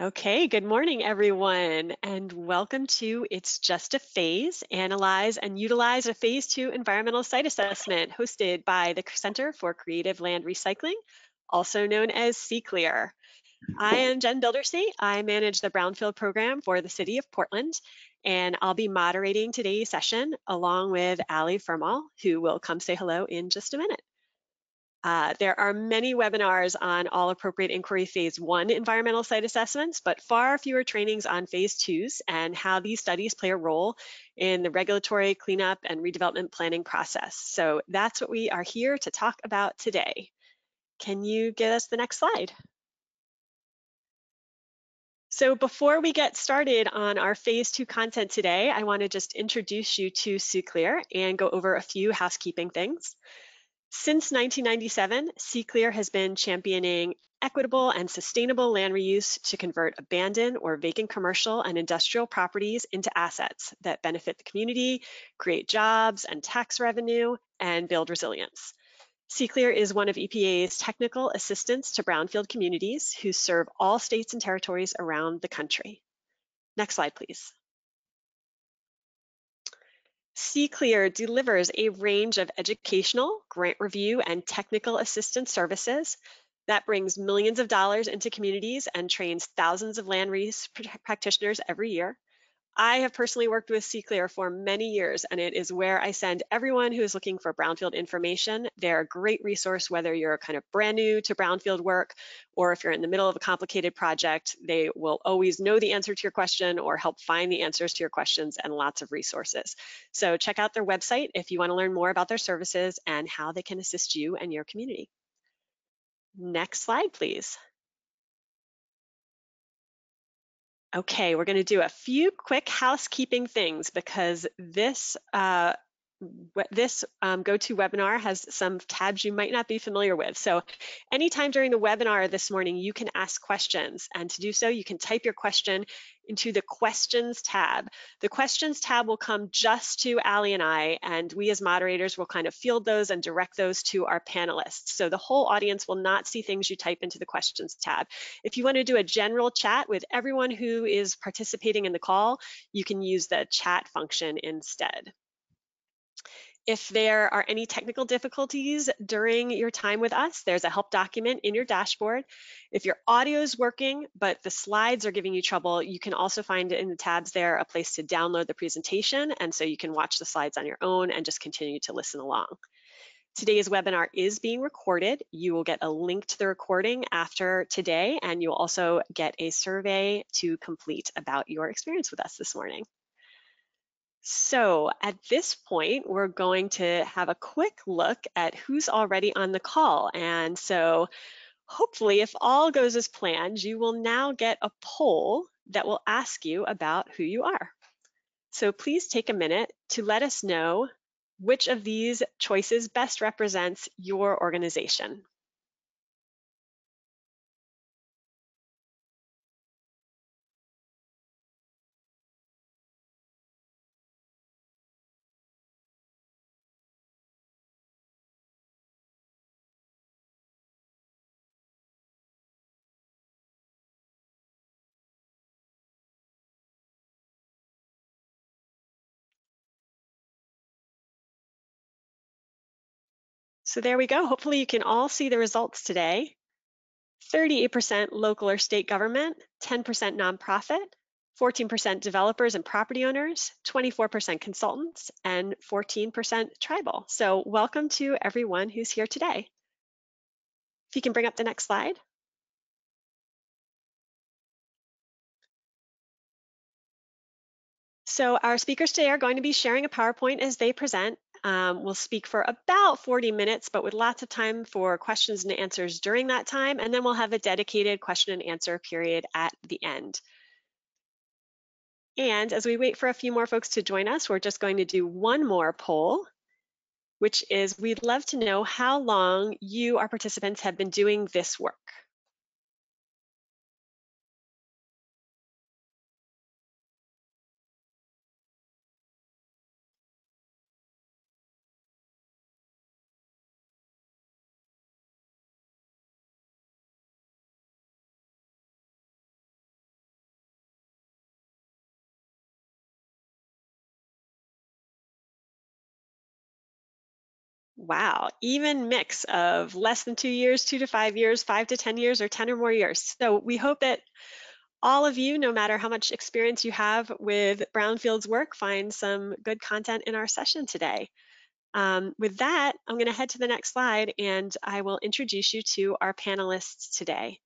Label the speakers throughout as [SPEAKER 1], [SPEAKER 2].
[SPEAKER 1] Okay, good morning, everyone, and welcome to It's Just a Phase, Analyze and Utilize a Phase II Environmental Site Assessment hosted by the Center for Creative Land Recycling, also known as CCLEAR. I am Jen Bildersee. I manage the Brownfield program for the City of Portland, and I'll be moderating today's session along with Ali Firmal, who will come say hello in just a minute. There are many webinars on all appropriate inquiry Phase I environmental site assessments, but far fewer trainings on Phase IIs and how these studies play a role in the regulatory cleanup and redevelopment planning process. So that's what we are here to talk about today. Can you get us the next slide? So before we get started on our Phase II content today, I want to just introduce you to CCLEAR and go over a few housekeeping things. Since 1997, CCLEAR has been championing equitable and sustainable land reuse to convert abandoned or vacant commercial and industrial properties into assets that benefit the community, create jobs and tax revenue, and build resilience. CCLEAR is one of EPA's technical assistants to brownfield communities who serve all states and territories around the country. Next slide, please. CCLEAR delivers a range of educational, grant review, and technical assistance services that brings millions of dollars into communities and trains thousands of land reuse practitioners every year. I have personally worked with CCLEAR for many years, and it is where I send everyone who is looking for brownfield information. They're a great resource, whether you're kind of brand new to brownfield work, or if you're in the middle of a complicated project, they will always know the answer to your question or help find the answers to your questions and lots of resources. So check out their website if you want to learn more about their services and how they can assist you and your community. Next slide, please. Okay, we're going to do a few quick housekeeping things because this GoToWebinar has some tabs you might not be familiar with. So anytime during the webinar this morning, you can ask questions. And to do so, you can type your question into the questions tab. The questions tab will come just to Ali and I, and we as moderators will kind of field those and direct those to our panelists. So the whole audience will not see things you type into the questions tab. If you want to do a general chat with everyone who is participating in the call, you can use the chat function instead. If there are any technical difficulties during your time with us, there's a help document in your dashboard. If your audio is working, but the slides are giving you trouble, you can also find in the tabs there a place to download the presentation, and so you can watch the slides on your own and just continue to listen along. Today's webinar is being recorded. You will get a link to the recording after today, and you'll also get a survey to complete about your experience with us this morning. So at this point, we're going to have a quick look at who's already on the call. And so hopefully, if all goes as planned, you will now get a poll that will ask you about who you are. So please take a minute to let us know which of these choices best represents your organization. So there we go. Hopefully you can all see the results today. 38% local or state government, 10% nonprofit, 14% developers and property owners, 24% consultants, and 14% tribal. So welcome to everyone who's here today. If you can bring up the next slide. So our speakers today are going to be sharing a PowerPoint as they present. We'll speak for about 40 minutes, but with lots of time for questions and answers during that time, and then we'll have a dedicated question and answer period at the end. And as we wait for a few more folks to join us, we're just going to do one more poll, which is we'd love to know how long you, our participants, have been doing this work. Wow, even mix of less than 2 years, 2 to 5 years, 5 to 10 years, or 10 or more years. So we hope that all of you, no matter how much experience you have with brownfields work, find some good content in our session today. With that, I'm going to head to the next slide and I will introduce you to our panelists today.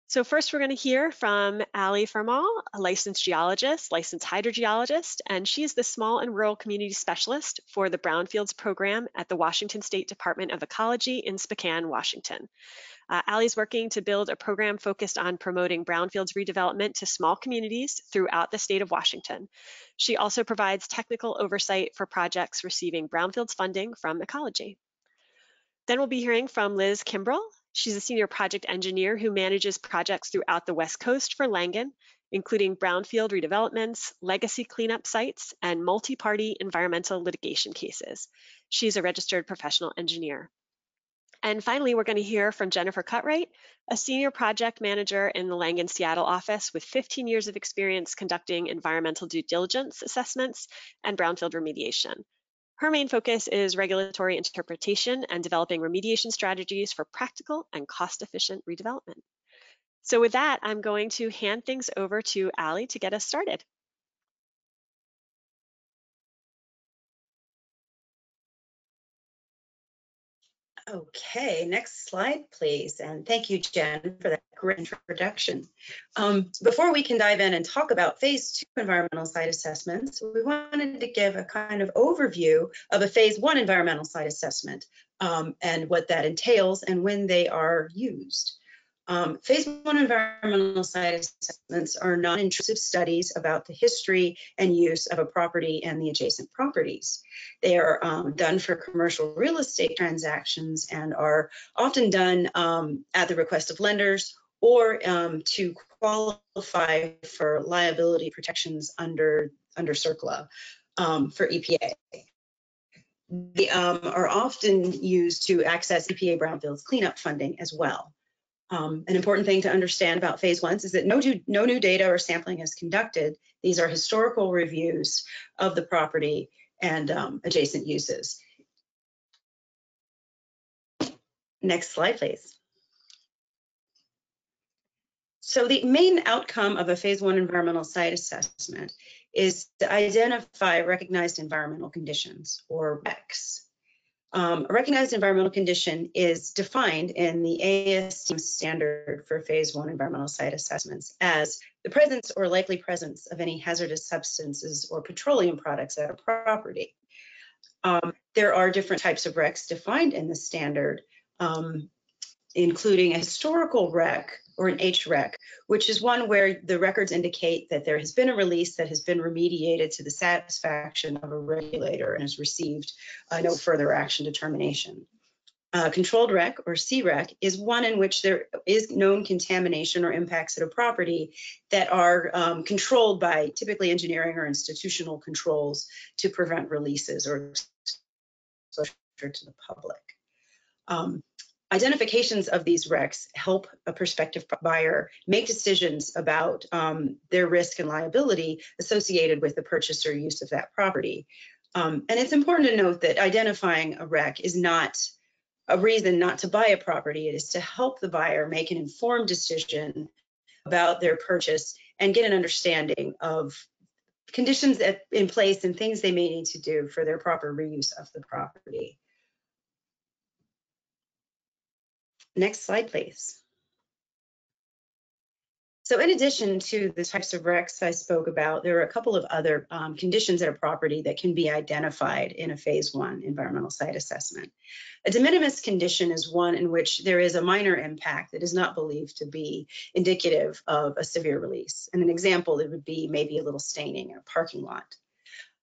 [SPEAKER 1] So first we're going to hear from Ali Farmal, a licensed geologist, licensed hydrogeologist, and she's the small and rural community specialist for the Brownfields program at the Washington State Department of Ecology in Spokane, Washington. Ali's working to build a program focused on promoting brownfields redevelopment to small communities throughout the state of Washington. She also provides technical oversight for projects receiving brownfields funding from Ecology. Then we'll be hearing from Liz Kimbrell. She's a senior project engineer who manages projects throughout the West Coast for Langan, including brownfield redevelopments, legacy cleanup sites, and multi-party environmental litigation cases. She's a registered professional engineer. And finally, we're going to hear from Jennifer Cutright, a senior project manager in the Langan Seattle office with 15 years of experience conducting environmental due diligence assessments and brownfield remediation. Her main focus is regulatory interpretation and developing remediation strategies for practical and cost-efficient redevelopment. So with that, I'm going to hand things over to Ali to get us started.
[SPEAKER 2] Okay, next slide, please. And thank you, Jen, for that great introduction. Before we can dive in and talk about Phase II environmental site assessments, we wanted to give a kind of overview of a Phase I environmental site assessment and what that entails and when they are used. Phase I environmental site assessments are non-intrusive studies about the history and use of a property and the adjacent properties. They are done for commercial real estate transactions and are often done at the request of lenders or to qualify for liability protections under CERCLA for EPA. They are often used to access EPA brownfields cleanup funding as well. An important thing to understand about Phase Is is that no new data or sampling is conducted. These are historical reviews of the property and adjacent uses. Next slide, please. So the main outcome of a Phase I environmental site assessment is to identify recognized environmental conditions, or RECs. A recognized environmental condition is defined in the ASTM standard for Phase I environmental site assessments as the presence or likely presence of any hazardous substances or petroleum products at a property. There are different types of RECs defined in the standard, including a historical REC or an HREC, which is one where the records indicate that there has been a release that has been remediated to the satisfaction of a regulator and has received no further action determination. Controlled REC or CREC is one in which there is known contamination or impacts at a property that are controlled by typically engineering or institutional controls to prevent releases or exposure to the public. Identifications of these RECs help a prospective buyer make decisions about their risk and liability associated with the purchase or use of that property. And it's important to note that identifying a REC is not a reason not to buy a property. It is to help the buyer make an informed decision about their purchase and get an understanding of conditions in place and things they may need to do for their proper reuse of the property. Next slide, please. So in addition to the types of RECs I spoke about, there are a couple of other conditions at a property that can be identified in a Phase I environmental site assessment. A de minimis condition is one in which there is a minor impact that is not believed to be indicative of a severe release. And an example, it would be maybe a little staining in a parking lot.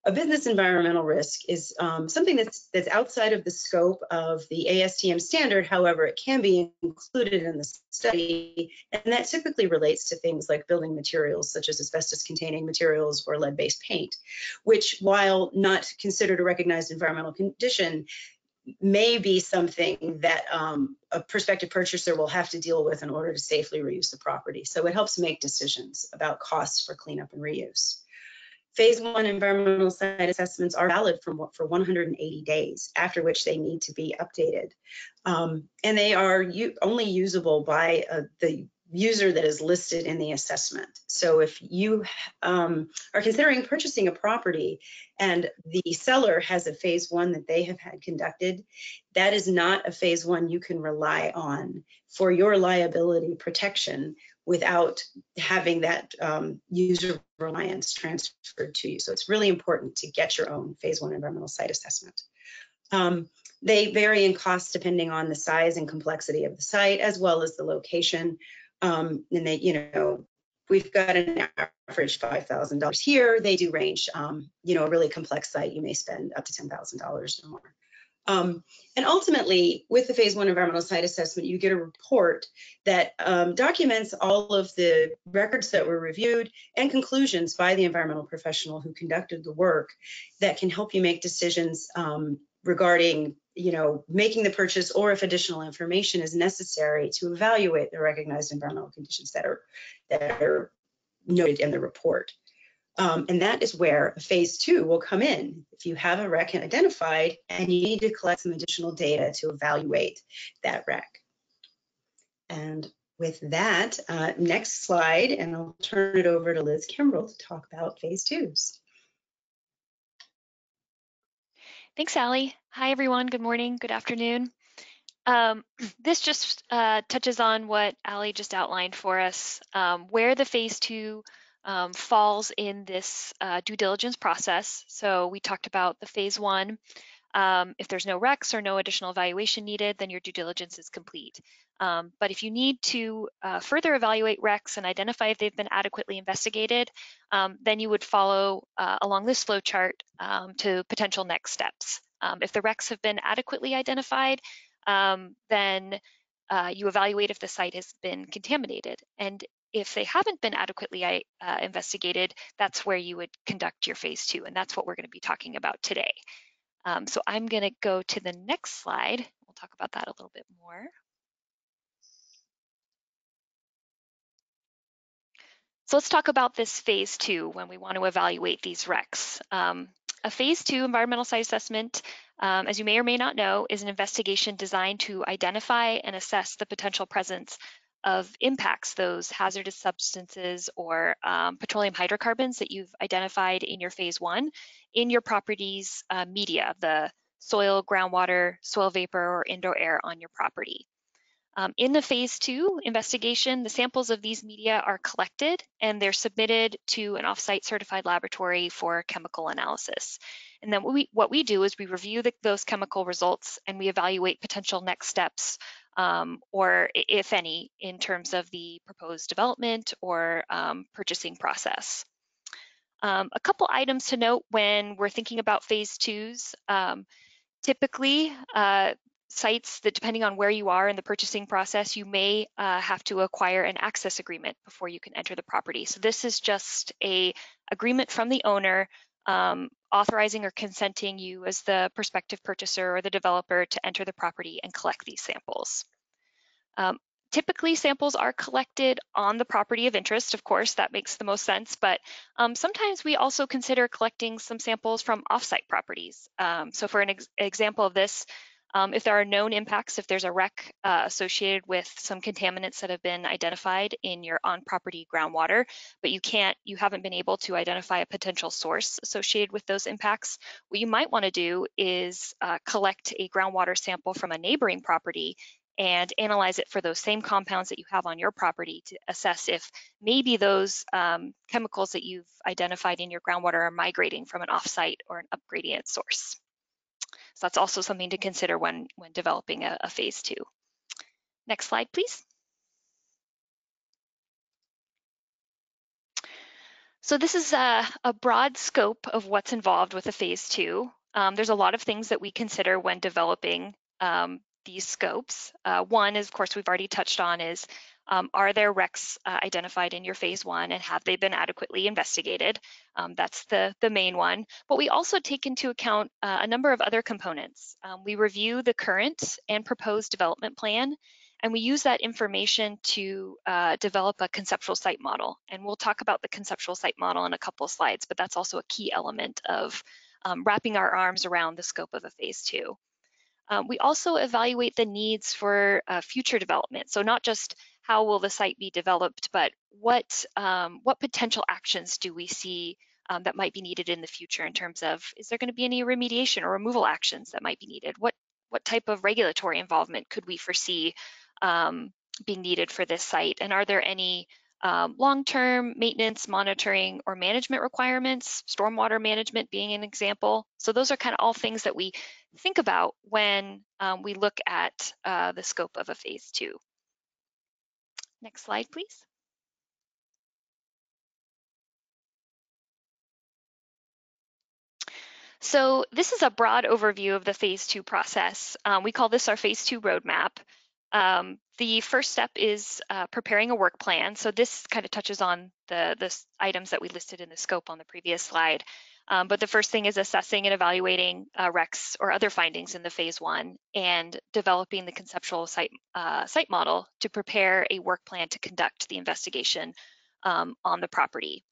[SPEAKER 2] A business environmental risk is something that's outside of the scope of the ASTM standard. However, it can be included in the study, and that typically relates to things like building materials such as asbestos-containing materials or lead-based paint, which, while not considered a recognized environmental condition, may be something that a prospective purchaser will have to deal with in order to safely reuse the property. So it helps make decisions about costs for cleanup and reuse. Phase I environmental site assessments are valid for 180 days, after which they need to be updated. And they are only usable by the user that is listed in the assessment. So if you are considering purchasing a property and the seller has a Phase I that they have had conducted, that is not a Phase I you can rely on for your liability protection without having that user reliance transferred to you. So it's really important to get your own Phase I environmental site assessment. They vary in cost depending on the size and complexity of the site, as well as the location. And they, we've got an average $5,000 here. They do range, a really complex site, you may spend up to $10,000 or more. And ultimately, with the Phase I environmental site assessment, you get a report that documents all of the records that were reviewed and conclusions by the environmental professional who conducted the work that can help you make decisions regarding, making the purchase, or if additional information is necessary to evaluate the recognized environmental conditions that are noted in the report. And that is where a Phase II will come in. If you have a wreck identified and you need to collect some additional data to evaluate that wreck. And with that, next slide, and I'll turn it over to Liz Kimbrell to talk about Phase IIs.
[SPEAKER 3] Thanks, Allie. Hi, everyone. Good morning. Good afternoon. This just touches on what Allie just outlined for us, where the Phase II falls in this due diligence process. So we talked about the Phase I. If there's no recs or no additional evaluation needed, then your due diligence is complete. But if you need to further evaluate recs and identify if they've been adequately investigated, then you would follow along this flow chart to potential next steps. If the recs have been adequately identified, then you evaluate if the site has been contaminated. And if they haven't been adequately investigated, that's where you would conduct your Phase II, and that's what we're going to be talking about today. So I'm going to go to the next slide. We'll talk about that a little bit more. So let's talk about this Phase II when we want to evaluate these recs. A Phase II environmental site assessment, as you may or may not know, is an investigation designed to identify and assess the potential presence of impacts, those hazardous substances or petroleum hydrocarbons that you've identified in your Phase I in your property's media, the soil, groundwater, soil vapor, or indoor air on your property. In the Phase II investigation, the samples of these media are collected and they're submitted to an off-site certified laboratory for chemical analysis. And then what we do is we review those chemical results and we evaluate potential next steps, or if any, in terms of the proposed development or purchasing process. A couple items to note when we're thinking about Phase IIs. Typically, sites that, depending on where you are in the purchasing process, you may have to acquire an access agreement before you can enter the property. So this is just an agreement from the owner authorizing or consenting you as the prospective purchaser or the developer to enter the property and collect these samples. Typically, samples are collected on the property of interest. Of course, that makes the most sense, but sometimes we also consider collecting some samples from off-site properties. So for an example of this, if there are known impacts, if there's a wreck associated with some contaminants that have been identified in your on-property groundwater, but you haven't been able to identify a potential source associated with those impacts, what you might want to do is collect a groundwater sample from a neighboring property and analyze it for those same compounds that you have on your property to assess if maybe those chemicals that you've identified in your groundwater are migrating from an off-site or an upgradient source. So that's also something to consider when developing a Phase II. Next slide, please. So this is a broad scope of what's involved with a Phase II. There's a lot of things that we consider when developing these scopes. One is, of course, we've already touched on is, are there recs identified in your Phase I and have they been adequately investigated? That's the main one. But we also take into account a number of other components. We review the current and proposed development plan, And we use that information to develop a conceptual site model. And we'll talk about the conceptual site model in a couple of slides, but that's also a key element of wrapping our arms around the scope of a Phase II. We also evaluate the needs for future development. So not just how will the site be developed, but what potential actions do we see that might be needed in the future in terms of, is there going to be any remediation or removal actions that might be needed? What type of regulatory involvement could we foresee being needed for this site? And are there any long-term maintenance, monitoring, or management requirements, stormwater management being an example? So those are kind of all things that we think about when we look at the scope of a Phase II. Next slide, please. So this is a broad overview of the Phase II process. We call this our Phase II roadmap. The first step is preparing a work plan. So this kind of touches on the items that we listed in the scope on the previous slide. But the first thing is assessing and evaluating RECs or other findings in the Phase I and developing the conceptual site model to prepare a work plan to conduct the investigation on the property.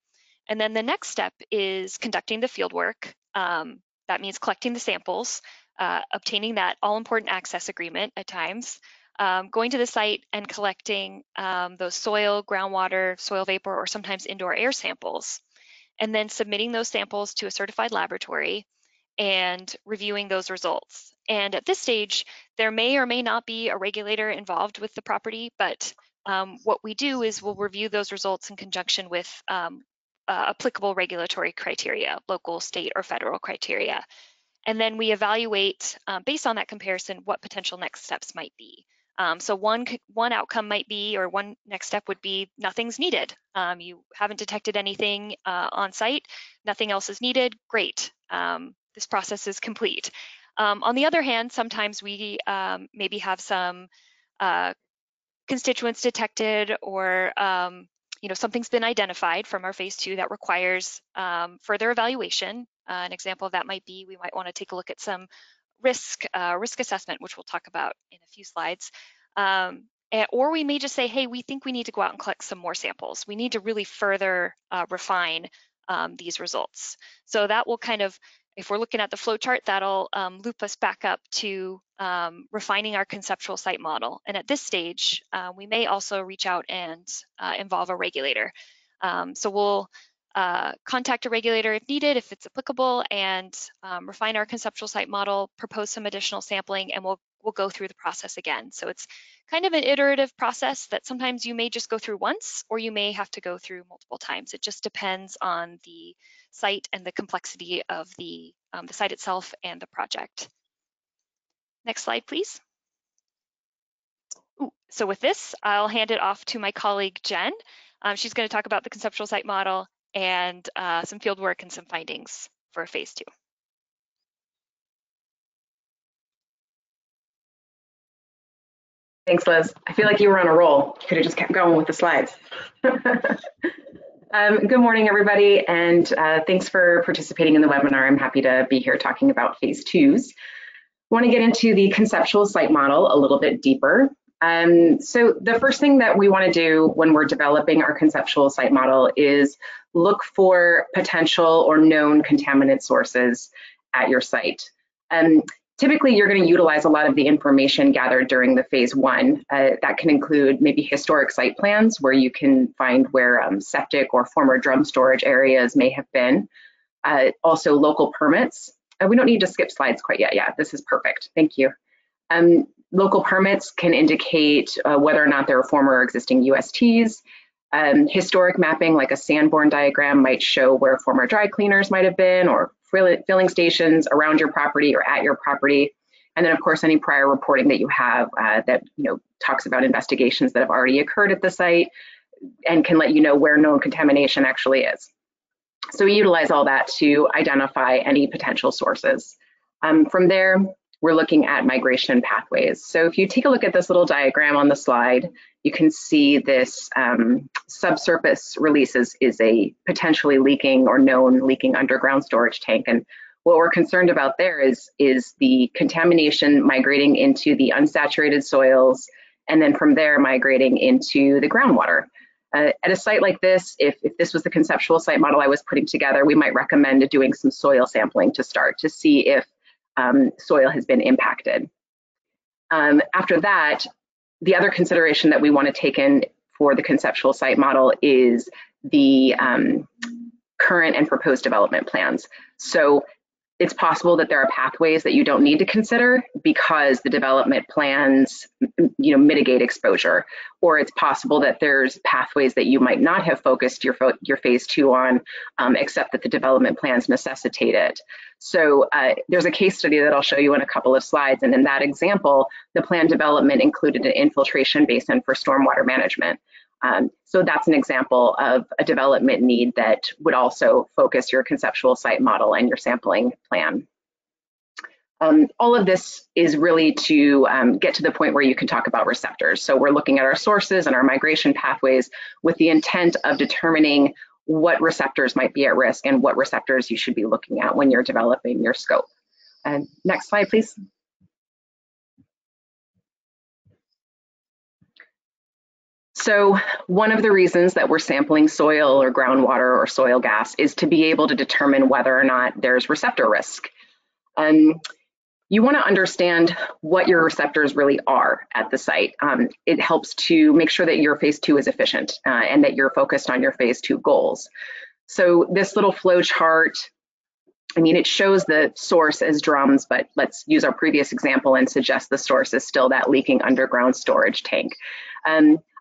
[SPEAKER 3] And then the next step is conducting the field work. That means collecting the samples, obtaining that all-important access agreement at times, going to the site and collecting those soil, groundwater, soil vapor, or sometimes indoor air samples, and then submitting those samples to a certified laboratory and reviewing those results. And at this stage, there may or may not be a regulator involved with the property, but what we do is we'll review those results in conjunction with applicable regulatory criteria, local, state, or federal criteria. And then we evaluate, based on that comparison, what potential next steps might be. So one outcome might be, or one next step would be, nothing's needed. You haven't detected anything on site, nothing else is needed, great. This process is complete. On the other hand, sometimes we maybe have some constituents detected, or something's been identified from our Phase II that requires further evaluation. An example of that might be, we might want to take a look at some risk assessment, which we'll talk about in a few slides. Or we may just say, hey, we think we need to go out and collect some more samples. We need to really further refine these results. So that will kind of, if we're looking at the flow chart, that'll loop us back up to refining our conceptual site model. And at this stage, we may also reach out and involve a regulator. So we'll contact a regulator if needed, if it's applicable, and refine our conceptual site model, propose some additional sampling, and we'll go through the process again. So it's kind of an iterative process that sometimes you may just go through once, or you may have to go through multiple times. It just depends on the site and the complexity of the site itself and the project. Next slide, please. So with this, I'll hand it off to my colleague, Jen. She's going to talk about the conceptual site model and some field work and some findings for Phase II.
[SPEAKER 4] Thanks, Liz. I feel like you were on a roll. You could have just kept going with the slides. Good morning, everybody, and thanks for participating in the webinar. I'm happy to be here talking about Phase IIs. I want to get into the conceptual site model a little bit deeper. So the first thing that we want to do when we're developing our conceptual site model is look for potential or known contaminant sources at your site. Typically, you're going to utilize a lot of the information gathered during the Phase I. That can include maybe historic site plans where you can find where septic or former drum storage areas may have been. Also local permits. We don't need to skip slides quite yet. Yeah, this is perfect. Thank you. Local permits can indicate whether or not there are former or existing USTs. Historic mapping, like a Sanborn diagram, might show where former dry cleaners might have been, or filling stations around your property or at your property. And then, of course, any prior reporting that you have that talks about investigations that have already occurred at the site and can let you know where known contamination actually is. So we utilize all that to identify any potential sources. From there, we're looking at migration pathways. So if you take a look at this little diagram on the slide, you can see this subsurface release is a potentially leaking or known leaking underground storage tank. And what we're concerned about there is the contamination migrating into the unsaturated soils and then from there migrating into the groundwater. At a site like this, if this was the conceptual site model I was putting together, we might recommend doing some soil sampling to start to see if soil has been impacted. After that, the other consideration that we want to take in for the conceptual site model is the current and proposed development plans. So it's possible that there are pathways that you don't need to consider because the development plans, mitigate exposure, or it's possible that there's pathways that you might not have focused your phase 2 on, except that the development plans necessitate it. So there's a case study that I'll show you in a couple of slides, and in that example, the plan development included an infiltration basin for stormwater management. So that's an example of a development need that would also focus your conceptual site model and your sampling plan. All of this is really to get to the point where you can talk about receptors. So we're looking at our sources and our migration pathways with the intent of determining what receptors might be at risk and what receptors you should be looking at when you're developing your scope. Next slide, please. So one of the reasons that we're sampling soil or groundwater or soil gas is to be able to determine whether or not there's receptor risk. You want to understand what your receptors really are at the site. It helps to make sure that your phase 2 is efficient and that you're focused on your phase 2 goals. So this little flow chart, it shows the source as drums, but let's use our previous example and suggest the source is still that leaking underground storage tank.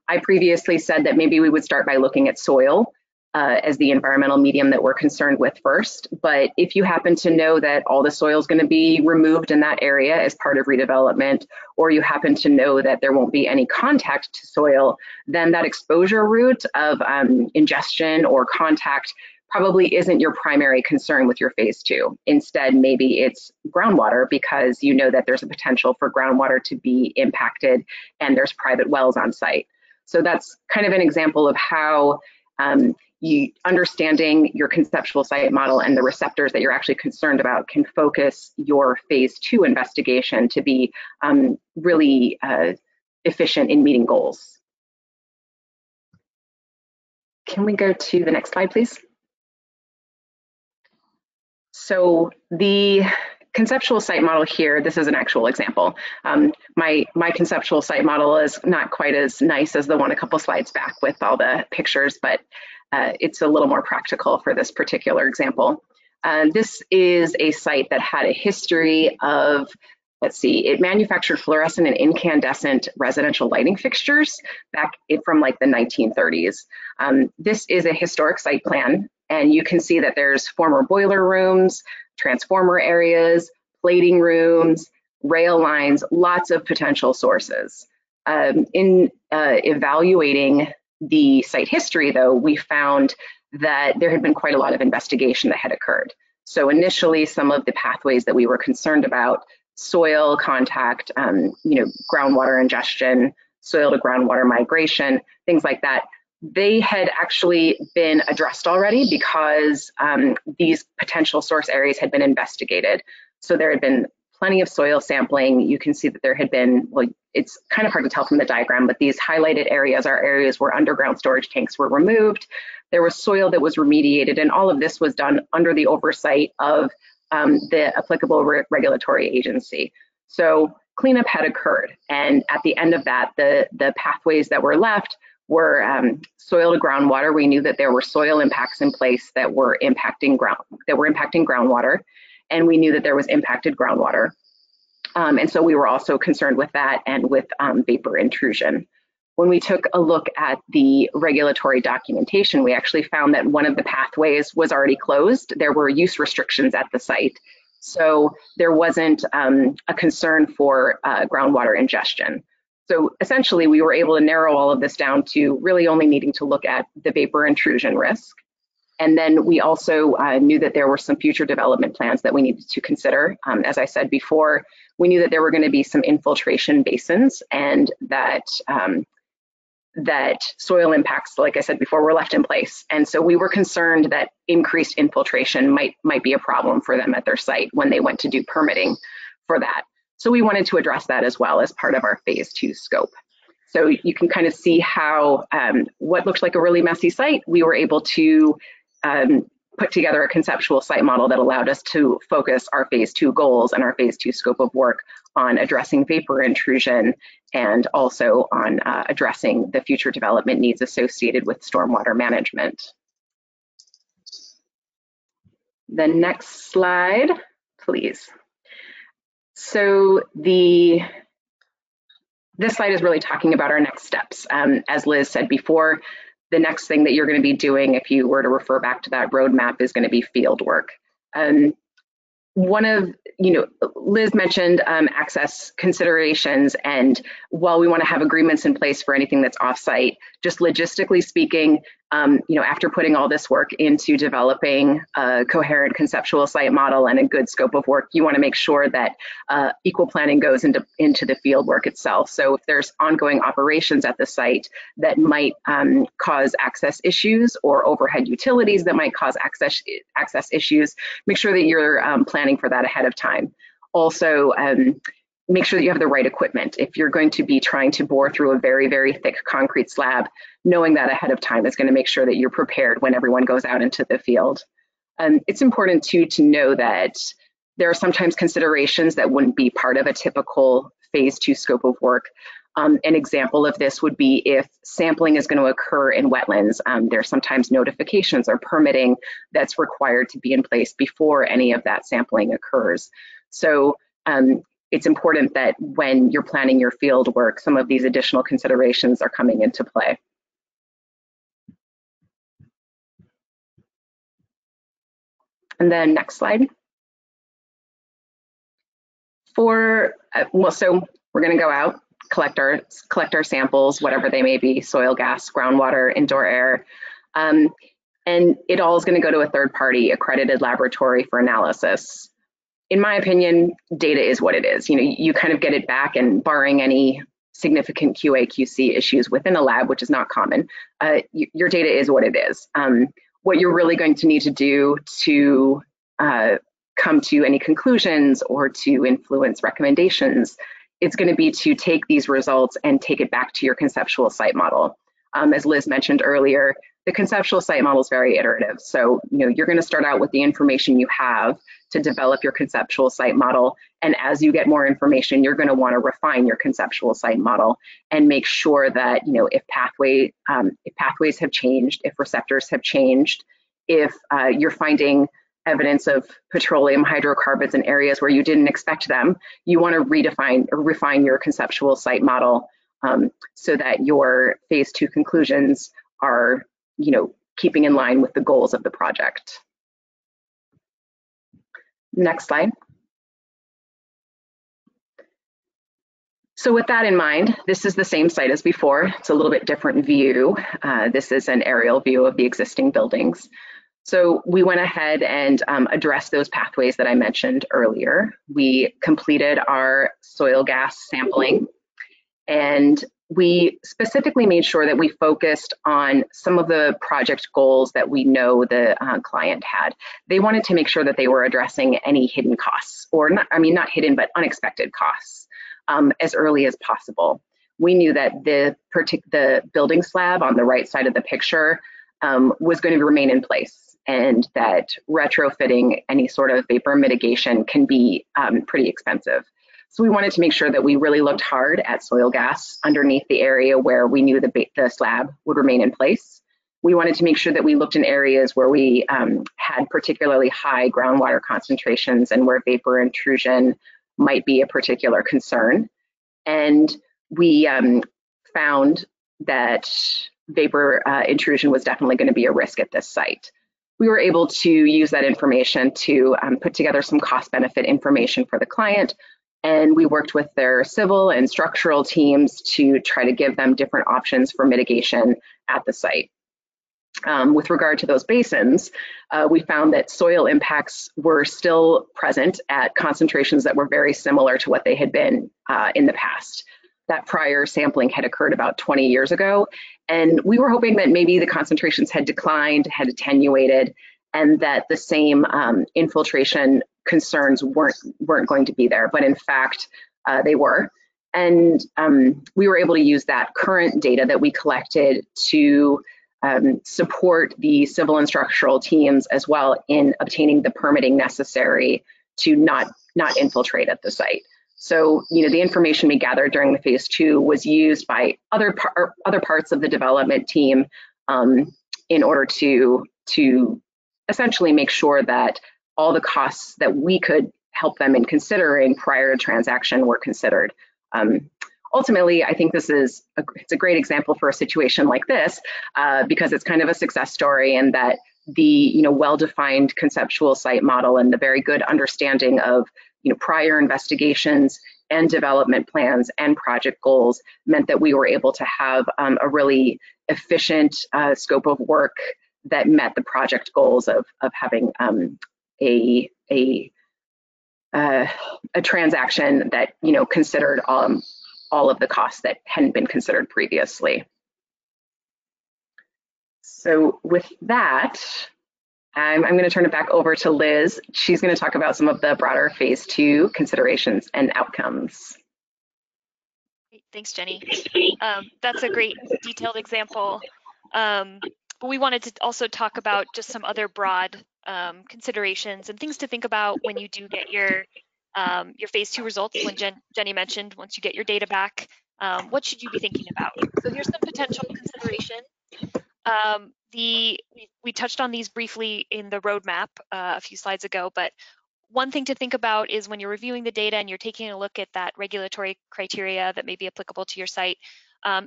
[SPEAKER 4] I previously said that maybe we would start by looking at soil as the environmental medium that we're concerned with first. But if you happen to know that all the soil is going to be removed in that area as part of redevelopment, or you happen to know that there won't be any contact to soil, then that exposure route of ingestion or contact probably isn't your primary concern with your phase 2. Instead, maybe it's groundwater because you know that there's a potential for groundwater to be impacted and there's private wells on site. So that's kind of an example of how understanding your conceptual site model and the receptors that you're actually concerned about can focus your phase 2 investigation to be really efficient in meeting goals. Can we go to the next slide, please? So the conceptual site model here, this is an actual example. My conceptual site model is not quite as nice as the one a couple slides back with all the pictures, but it's a little more practical for this particular example. This is a site that had a history of, it manufactured fluorescent and incandescent residential lighting fixtures back from like the 1930s. This is a historic site plan, and you can see that there's former boiler rooms, transformer areas, plating rooms, rail lines, lots of potential sources. In evaluating the site history, though, we found that there had been quite a lot of investigation that had occurred. So initially, some of the pathways that we were concerned about, soil contact, groundwater ingestion, soil to groundwater migration, things like that, they had actually been addressed already because these potential source areas had been investigated. So there had been plenty of soil sampling. You can see that there had been, well, it's kind of hard to tell from the diagram, but these highlighted areas are areas where underground storage tanks were removed. There was soil that was remediated, and all of this was done under the oversight of the applicable regulatory agency. So cleanup had occurred, and at the end of that, the pathways that were left were soil to groundwater. We knew that there were soil impacts in place that were impacting groundwater, and we knew that there was impacted groundwater. And so we were also concerned with that and with vapor intrusion. When we took a look at the regulatory documentation, we actually found that one of the pathways was already closed. There were use restrictions at the site. So there wasn't a concern for groundwater ingestion. So essentially, we were able to narrow all of this down to really only needing to look at the vapor intrusion risk. And then we also knew that there were some future development plans that we needed to consider. As I said before, we knew that there were going to be some infiltration basins, and that that soil impacts, like I said before, were left in place. And so we were concerned that increased infiltration might be a problem for them at their site when they went to do permitting for that. So we wanted to address that as well as part of our phase 2 scope. So you can kind of see how what looked like a really messy site, we were able to put together a conceptual site model that allowed us to focus our Phase II goals and our Phase II scope of work on addressing vapor intrusion and also on addressing the future development needs associated with stormwater management. The next slide, please. So this slide is really talking about our next steps. As Liz said before, the next thing that you're going to be doing, if you were to refer back to that roadmap, is going to be field work. Liz mentioned access considerations, and while we want to have agreements in place for anything that's offsite, just logistically speaking, after putting all this work into developing a coherent conceptual site model and a good scope of work, you want to make sure that equal planning goes into the field work itself. So if there's ongoing operations at the site that might cause access issues, or overhead utilities that might cause access issues, make sure that you're planning for that ahead of time. Also, make sure that you have the right equipment. If you're going to be trying to bore through a very, very thick concrete slab, knowing that ahead of time is going to make sure that you're prepared when everyone goes out into the field. It's important too to know that there are sometimes considerations that wouldn't be part of a typical Phase II scope of work. An example of this would be if sampling is going to occur in wetlands. There's sometimes notifications or permitting that's required to be in place before any of that sampling occurs. So it's important that when you're planning your field work, some of these additional considerations are coming into play. And then next slide. So we're going to go out, collect our samples, whatever they may be, soil, gas, groundwater, indoor air, and it all is going to go to a third-party accredited laboratory for analysis. In my opinion, data is what it is. You kind of get it back, and barring any significant QA/QC issues within a lab, which is not common, your data is what it is. What you're really going to need to do to come to any conclusions or to influence recommendations, it's going to be to take these results and take it back to your conceptual site model. As Liz mentioned earlier, the conceptual site model is very iterative. So, you're going to start out with the information you have to develop your conceptual site model. And as you get more information, you're going to want to refine your conceptual site model and make sure that, if pathways have changed, if receptors have changed, if you're finding evidence of petroleum hydrocarbons in areas where you didn't expect them, you want to redefine or refine your conceptual site model so that your Phase II conclusions are, keeping in line with the goals of the project. Next slide. So with that in mind, this is the same site as before. It's a little bit different view. This is an aerial view of the existing buildings. So we went ahead and addressed those pathways that I mentioned earlier. We completed our soil gas sampling, and we specifically made sure that we focused on some of the project goals that we know the client had. They wanted to make sure that they were addressing any hidden costs, or not hidden, but unexpected costs as early as possible. We knew that the building slab on the right side of the picture was going to remain in place, and that retrofitting any sort of vapor mitigation can be pretty expensive. So we wanted to make sure that we really looked hard at soil gas underneath the area where we knew the slab would remain in place. We wanted to make sure that we looked in areas where we had particularly high groundwater concentrations and where vapor intrusion might be a particular concern. And we found that vapor intrusion was definitely going to be a risk at this site. We were able to use that information to put together some cost-benefit information for the client, and we worked with their civil and structural teams to try to give them different options for mitigation at the site. With regard to those basins, we found that soil impacts were still present at concentrations that were very similar to what they had been in the past. That prior sampling had occurred about 20 years ago, and we were hoping that maybe the concentrations had declined, had attenuated, and that the same infiltration concerns weren't going to be there. But in fact, they were. And we were able to use that current data that we collected to support the civil and structural teams as well in obtaining the permitting necessary to not infiltrate at the site. So, the information we gathered during the Phase II was used by other parts of the development team in order to essentially make sure that all the costs that we could help them in considering prior to transaction were considered. Ultimately, I think this is it's a great example for a situation like this because it's kind of a success story, and that the well-defined conceptual site model and the very good understanding of prior investigations and development plans and project goals meant that we were able to have a really efficient scope of work that met the project goals of having a transaction that considered all of the costs that hadn't been considered previously. So with that, I'm going to turn it back over to Liz. She's going to talk about some of the broader Phase II considerations and outcomes.
[SPEAKER 3] Thanks, Jenny. That's a great detailed example. But we wanted to also talk about just some other broad considerations and things to think about when you do get your Phase II results. When Jenny mentioned, once you get your data back, what should you be thinking about? So here's some potential consideration. We touched on these briefly in the roadmap a few slides ago, but one thing to think about is when you're reviewing the data and you're taking a look at that regulatory criteria that may be applicable to your site,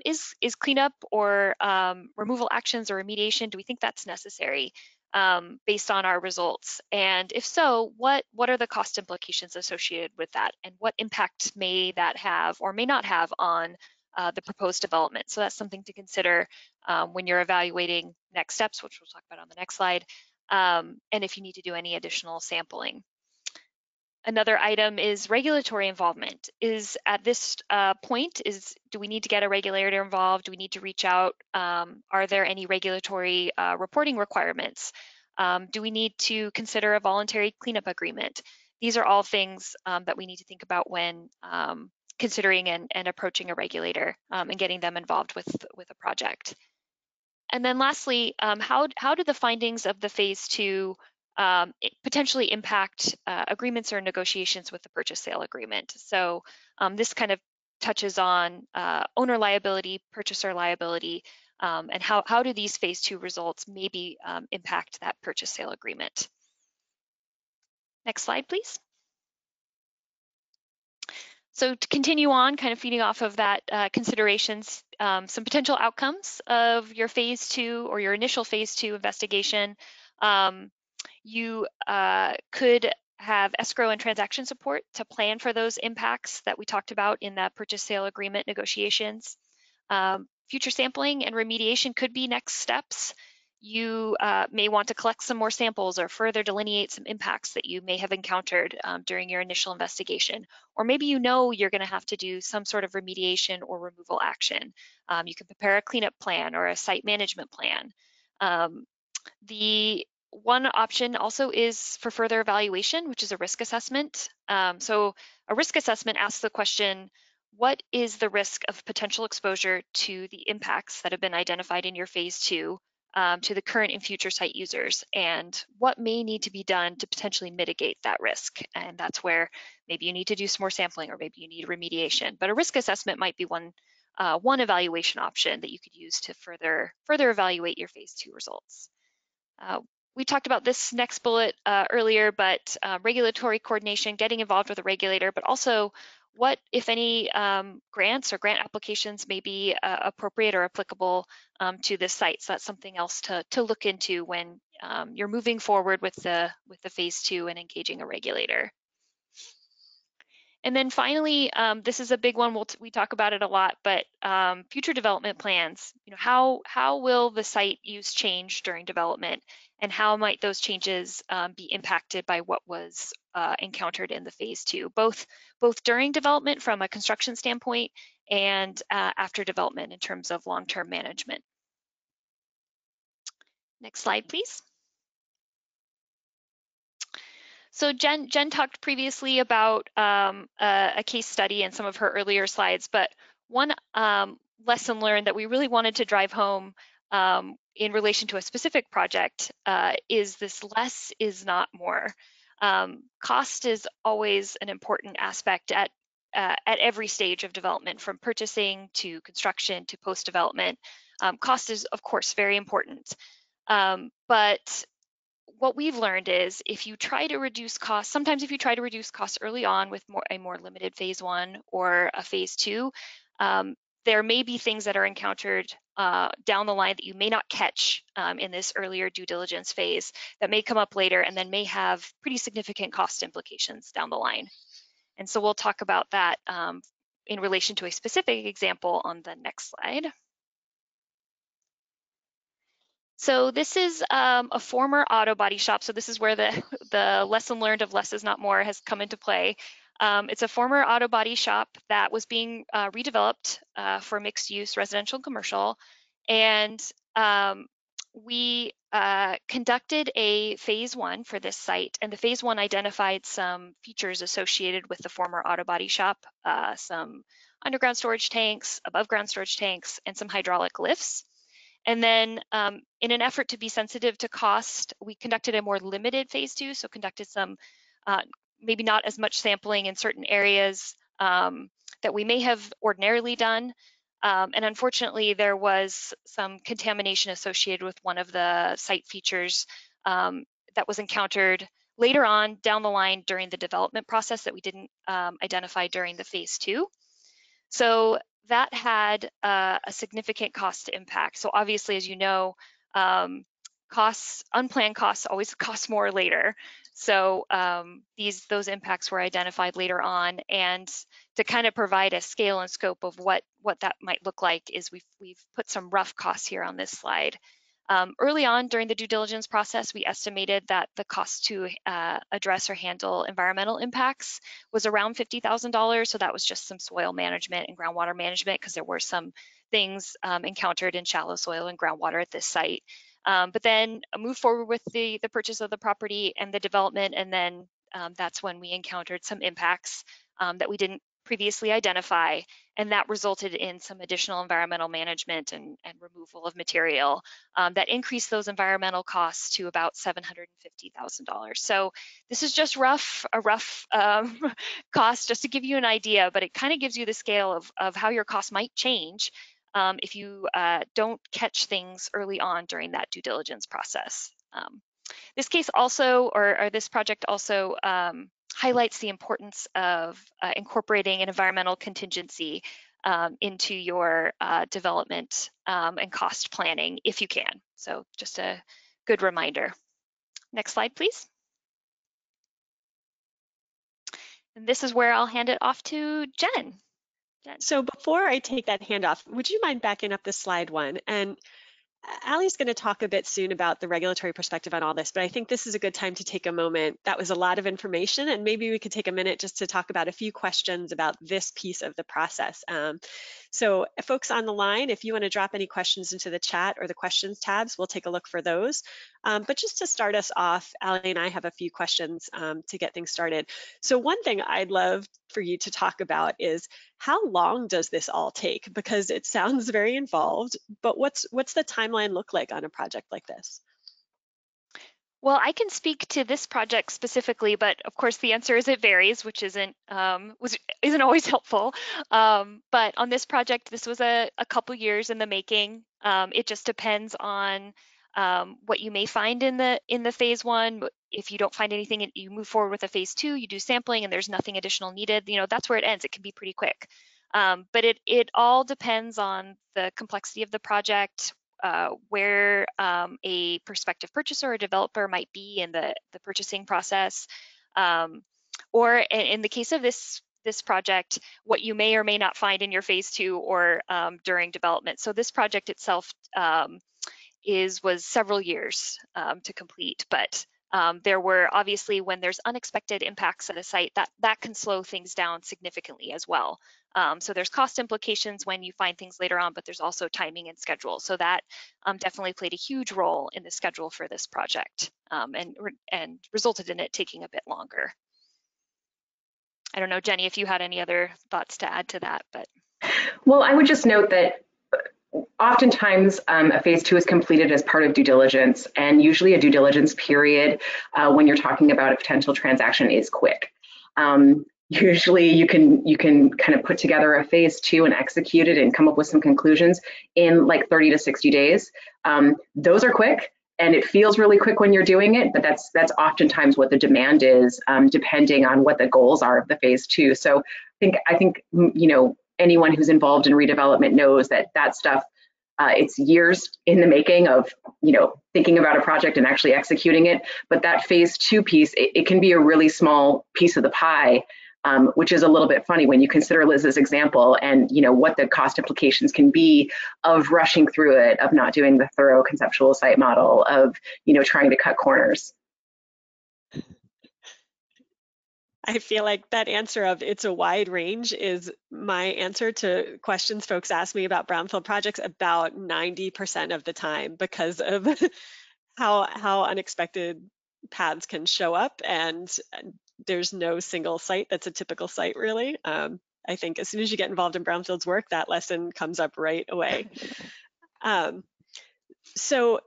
[SPEAKER 3] is cleanup or removal actions or remediation, do we think that's necessary based on our results? And if so, what are the cost implications associated with that? And what impact may that have or may not have on the proposed development? So that's something to consider when you're evaluating next steps, which we'll talk about on the next slide, and if you need to do any additional sampling. Another item is regulatory involvement. Is at this point, do we need to get a regulator involved? Do we need to reach out? Are there any regulatory reporting requirements? Do we need to consider a voluntary cleanup agreement? These are all things that we need to think about when considering and approaching a regulator and getting them involved with a project. And then lastly, how do the findings of the Phase II potentially impact agreements or negotiations with the purchase sale agreement? So this kind of touches on owner liability, purchaser liability, and how do these Phase II results maybe impact that purchase sale agreement? Next slide, please. So to continue on, kind of feeding off of that considerations, some potential outcomes of your Phase II or your initial Phase II investigation. You could have escrow and transaction support to plan for those impacts that we talked about in that purchase sale agreement negotiations. Future sampling and remediation could be next steps. You may want to collect some more samples or further delineate some impacts that you may have encountered during your initial investigation. Or maybe you're going to have to do some sort of remediation or removal action. You can prepare a cleanup plan or a site management plan. The one option also is for further evaluation, which is a risk assessment. So a risk assessment asks the question, what is the risk of potential exposure to the impacts that have been identified in your Phase II to the current and future site users, and what may need to be done to potentially mitigate that risk? And that's where maybe you need to do some more sampling, or maybe you need remediation. But a risk assessment might be one evaluation option that you could use to further evaluate your Phase II results. We talked about this next bullet earlier, but regulatory coordination, getting involved with a regulator, but also what, if any, grants or grant applications may be appropriate or applicable to this site. So that's something else to look into when you're moving forward with the Phase II and engaging a regulator. And then finally, this is a big one. We talk about it a lot, but future development plans. How will the site use change during development, and how might those changes be impacted by what was encountered in the Phase II, both during development from a construction standpoint and after development in terms of long-term management. Next slide, please. So Jen talked previously about a case study in some of her earlier slides, but one lesson learned that we really wanted to drive home in relation to a specific project is this: less is not more. Cost is always an important aspect at every stage of development, from purchasing to construction to post-development. Cost is, of course, very important. But what we've learned is, if you try to reduce costs, sometimes if you try to reduce costs early on with a more limited phase one or a phase two, there may be things that are encountered down the line that you may not catch in this earlier due diligence phase that may come up later and then may have pretty significant cost implications down the line. And so we'll talk about that in relation to a specific example on the next slide. So this is a former auto body shop. So this is where the lesson learned of less is not more has come into play. It's a former auto body shop that was being redeveloped for mixed use residential and commercial. And we conducted a phase one for this site. And the phase one identified some features associated with the former auto body shop, some underground storage tanks, above ground storage tanks, and some hydraulic lifts. And then in an effort to be sensitive to cost, we conducted a more limited phase two, so conducted some, maybe not as much sampling in certain areas that we may have ordinarily done. And unfortunately, there was some contamination associated with one of the site features that was encountered later on down the line during the development process that we didn't identify during the phase two. So that had a significant cost impact. So obviously, as you know, unplanned costs always cost more later. So those impacts were identified later on, and to kind of provide a scale and scope of what that might look like is we've put some rough costs here on this slide. Early on during the due diligence process, we estimated that the cost to address or handle environmental impacts was around $50,000. So that was just some soil management and groundwater management, because there were some things encountered in shallow soil and groundwater at this site. But then move forward with the purchase of the property and the development, and then that's when we encountered some impacts that we didn't previously identify, and that resulted in some additional environmental management and removal of material that increased those environmental costs to about $750,000. So this is just a rough cost, just to give you an idea, but it kind of gives you the scale of how your costs might change if you don't catch things early on during that due diligence process. This case also, or this project also, highlights the importance of incorporating an environmental contingency into your development and cost planning if you can. So just a good reminder. Next slide, please. And this is where I'll hand it off to Jen.
[SPEAKER 1] So before I take that handoff, would you mind backing up the slide one? And Allie's going to talk a bit soon about the regulatory perspective on all this, but I think this is a good time to take a moment. That was a lot of information, and maybe we could take a minute just to talk about a few questions about this piece of the process. So folks on the line, if you want to drop any questions into the chat or the questions tabs, we'll take a look for those. But just to start us off, Allie and I have a few questions to get things started. So one thing I'd love for you to talk about is, how long does this all take? Because it sounds very involved, but what's the timeline look like on a project like this?
[SPEAKER 3] Well, I can speak to this project specifically, but of course the answer is it varies, which isn't always helpful. But on this project, this was a couple years in the making. It just depends on what you may find in the phase one. If you don't find anything, you move forward with a phase two, you do sampling, and there's nothing additional needed. That's where it ends. It can be pretty quick. But it all depends on the complexity of the project, where a prospective purchaser or developer might be in the purchasing process, or in the case of this project, what you may or may not find in your phase two or during development. So this project itself was several years to complete, but There were obviously, when there's unexpected impacts at a site, that can slow things down significantly as well. So there's cost implications when you find things later on, but there's also timing and schedule. So that definitely played a huge role in the schedule for this project, and resulted in it taking a bit longer. I don't know, Jenny, if you had any other thoughts to add to that, but.
[SPEAKER 4] Well, I would just note that oftentimes a phase two is completed as part of due diligence, and usually a due diligence period when you're talking about a potential transaction is quick. Usually you can kind of put together a phase two and execute it and come up with some conclusions in like 30 to 60 days. Those are quick, and it feels really quick when you're doing it, but that's oftentimes what the demand is, depending on what the goals are of the phase two. So I think you know, anyone who's involved in redevelopment knows that stuff, it's years in the making of, you know, thinking about a project and actually executing it. But that phase two piece, it can be a really small piece of the pie, which is a little bit funny when you consider Liz's example and, you know, what the cost implications can be of rushing through it, of not doing the thorough conceptual site model, of, you know, trying to cut corners.
[SPEAKER 1] I feel like that answer of it's a wide range is my answer to questions folks ask me about brownfield projects about 90% of the time, because of how unexpected paths can show up, and there's no single site that's a typical site, really. I think as soon as you get involved in brownfields work, that lesson comes up right away. So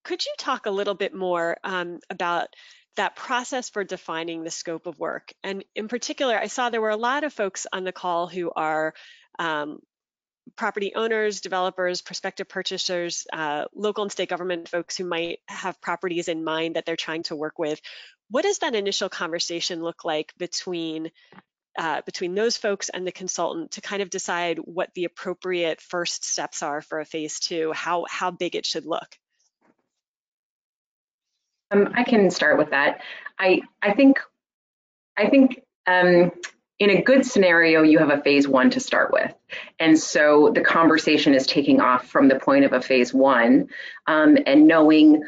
[SPEAKER 1] could you talk a little bit more about that process for defining the scope of work? And in particular, I saw there were a lot of folks on the call who are property owners, developers, prospective purchasers, local and state government folks who might have properties in mind that they're trying to work with. What does that initial conversation look like between those folks and the consultant to kind of decide what the appropriate first steps are for a phase two, how big it should look?
[SPEAKER 4] I can start with that. I think in a good scenario, you have a phase one to start with. And so the conversation is taking off from the point of a phase one, and knowing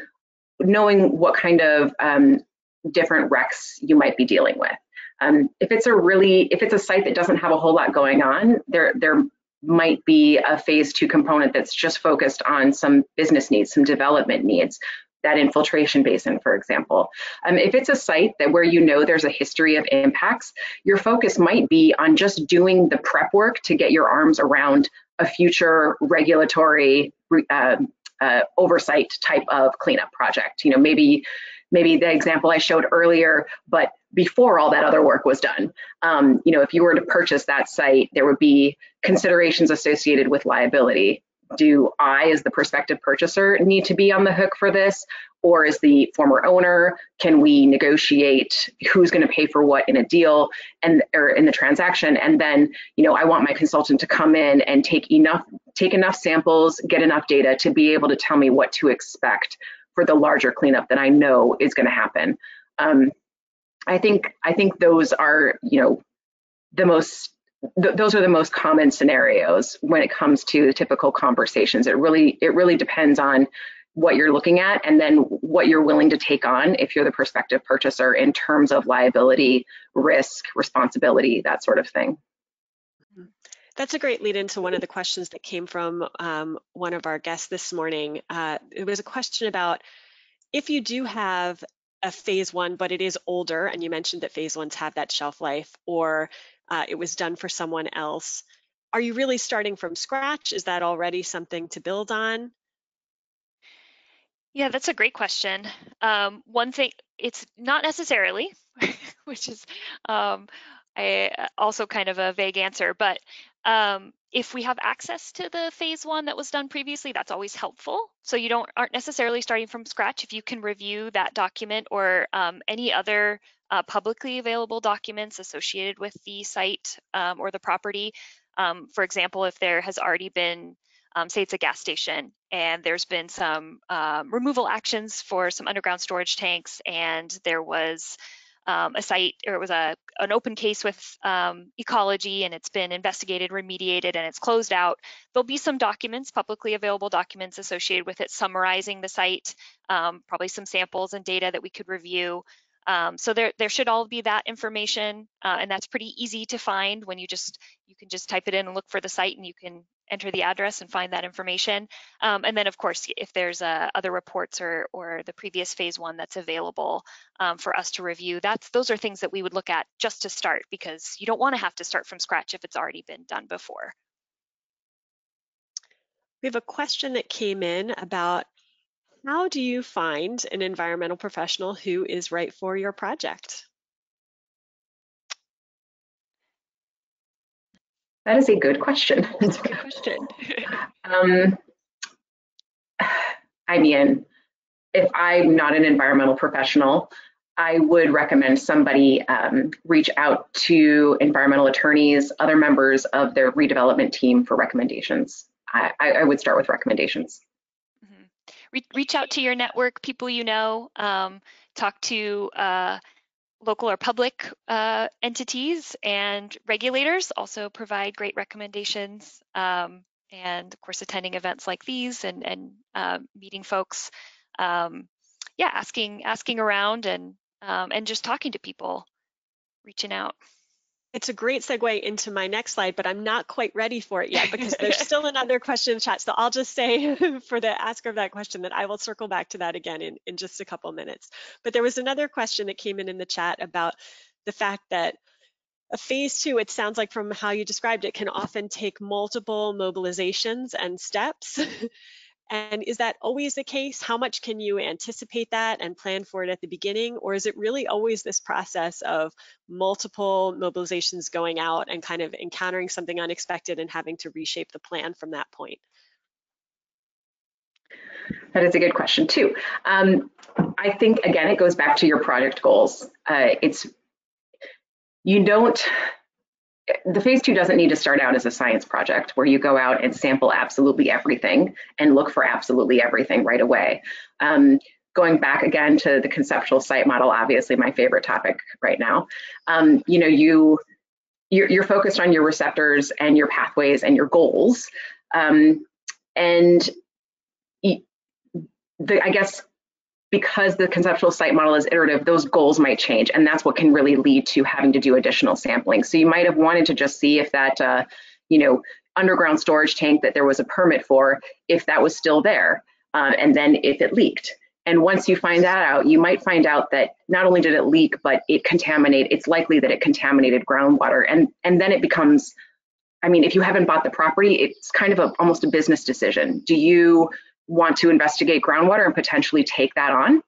[SPEAKER 4] what kind of different recs you might be dealing with. If it's a site that doesn't have a whole lot going on, there might be a phase two component that's just focused on some business needs, some development needs, that infiltration basin, for example. If it's a site where you know there's a history of impacts, your focus might be on just doing the prep work to get your arms around a future regulatory oversight type of cleanup project. You know, maybe the example I showed earlier, but before all that other work was done. You know, if you were to purchase that site, there would be considerations associated with liability. Do I, as the prospective purchaser, need to be on the hook for this? Or as the former owner, can we negotiate who's going to pay for what in a deal or in the transaction? And then, you know, I want my consultant to come in and take enough samples, get enough data to be able to tell me what to expect for the larger cleanup that I know is going to happen. I think those are, you know, those are the most common scenarios when it comes to typical conversations. It really depends on what you're looking at and then what you're willing to take on if you're the prospective purchaser in terms of liability, risk, responsibility, that sort of thing.
[SPEAKER 1] That's a great lead into one of the questions that came from one of our guests this morning. It was a question about if you do have a phase one, but it is older, and you mentioned that phase ones have that shelf life, or it was done for someone else, are you really starting from scratch? Is that already something to build on?
[SPEAKER 3] Yeah, that's a great question. One thing, it's not necessarily, which is also kind of a vague answer, but if we have access to the phase one that was done previously, that's always helpful. So you aren't necessarily starting from scratch. If you can review that document or any other publicly available documents associated with the site or the property. For example, if there has already been, say it's a gas station, and there's been some removal actions for some underground storage tanks, and there was a site, or it was an open case with ecology, and it's been investigated, remediated, and it's closed out, there'll be some documents, publicly available documents associated with it summarizing the site, probably some samples and data that we could review. So there should all be that information, and that's pretty easy to find when you can just type it in and look for the site, and you can enter the address and find that information. And then, of course, if there's other reports or the previous phase one that's available for us to review, those are things that we would look at just to start, because you don't want to have to start from scratch if it's already been done before.
[SPEAKER 1] We have a question that came in about, how do you find an environmental professional who is right for your project?
[SPEAKER 4] That is a good question.
[SPEAKER 3] That's a good question.
[SPEAKER 4] I mean, if I'm not an environmental professional, I would recommend somebody reach out to environmental attorneys, other members of their redevelopment team for recommendations. I would start with recommendations.
[SPEAKER 3] Reach out to your network, people you know, talk to local or public entities, and regulators also provide great recommendations. And of course, attending events like these and meeting folks, yeah, asking around and just talking to people, reaching out.
[SPEAKER 1] It's a great segue into my next slide, but I'm not quite ready for it yet because there's still another question in chat. So I'll just say for the asker of that question that I will circle back to that again in just a couple minutes. But there was another question that came in the chat about the fact that a phase two, it sounds like from how you described it, can often take multiple mobilizations and steps. And is that always the case? How much can you anticipate that and plan for it at the beginning? Or is it really always this process of multiple mobilizations going out and kind of encountering something unexpected and having to reshape the plan from that point?
[SPEAKER 4] That is a good question too. I think, again, it goes back to your project goals. The phase two doesn't need to start out as a science project where you go out and sample absolutely everything and look for absolutely everything right away. Going back again to the conceptual site model, obviously my favorite topic right now. You're focused on your receptors and your pathways and your goals. I guess because the conceptual site model is iterative, those goals might change, and that's what can really lead to having to do additional sampling. So you might have wanted to just see if that, underground storage tank that there was a permit for, if that was still there, and then if it leaked. And once you find that out, you might find out that not only did it leak, but it's likely that it contaminated groundwater. And then it becomes, if you haven't bought the property, it's kind of almost a business decision. Do you want to investigate groundwater and potentially take that on?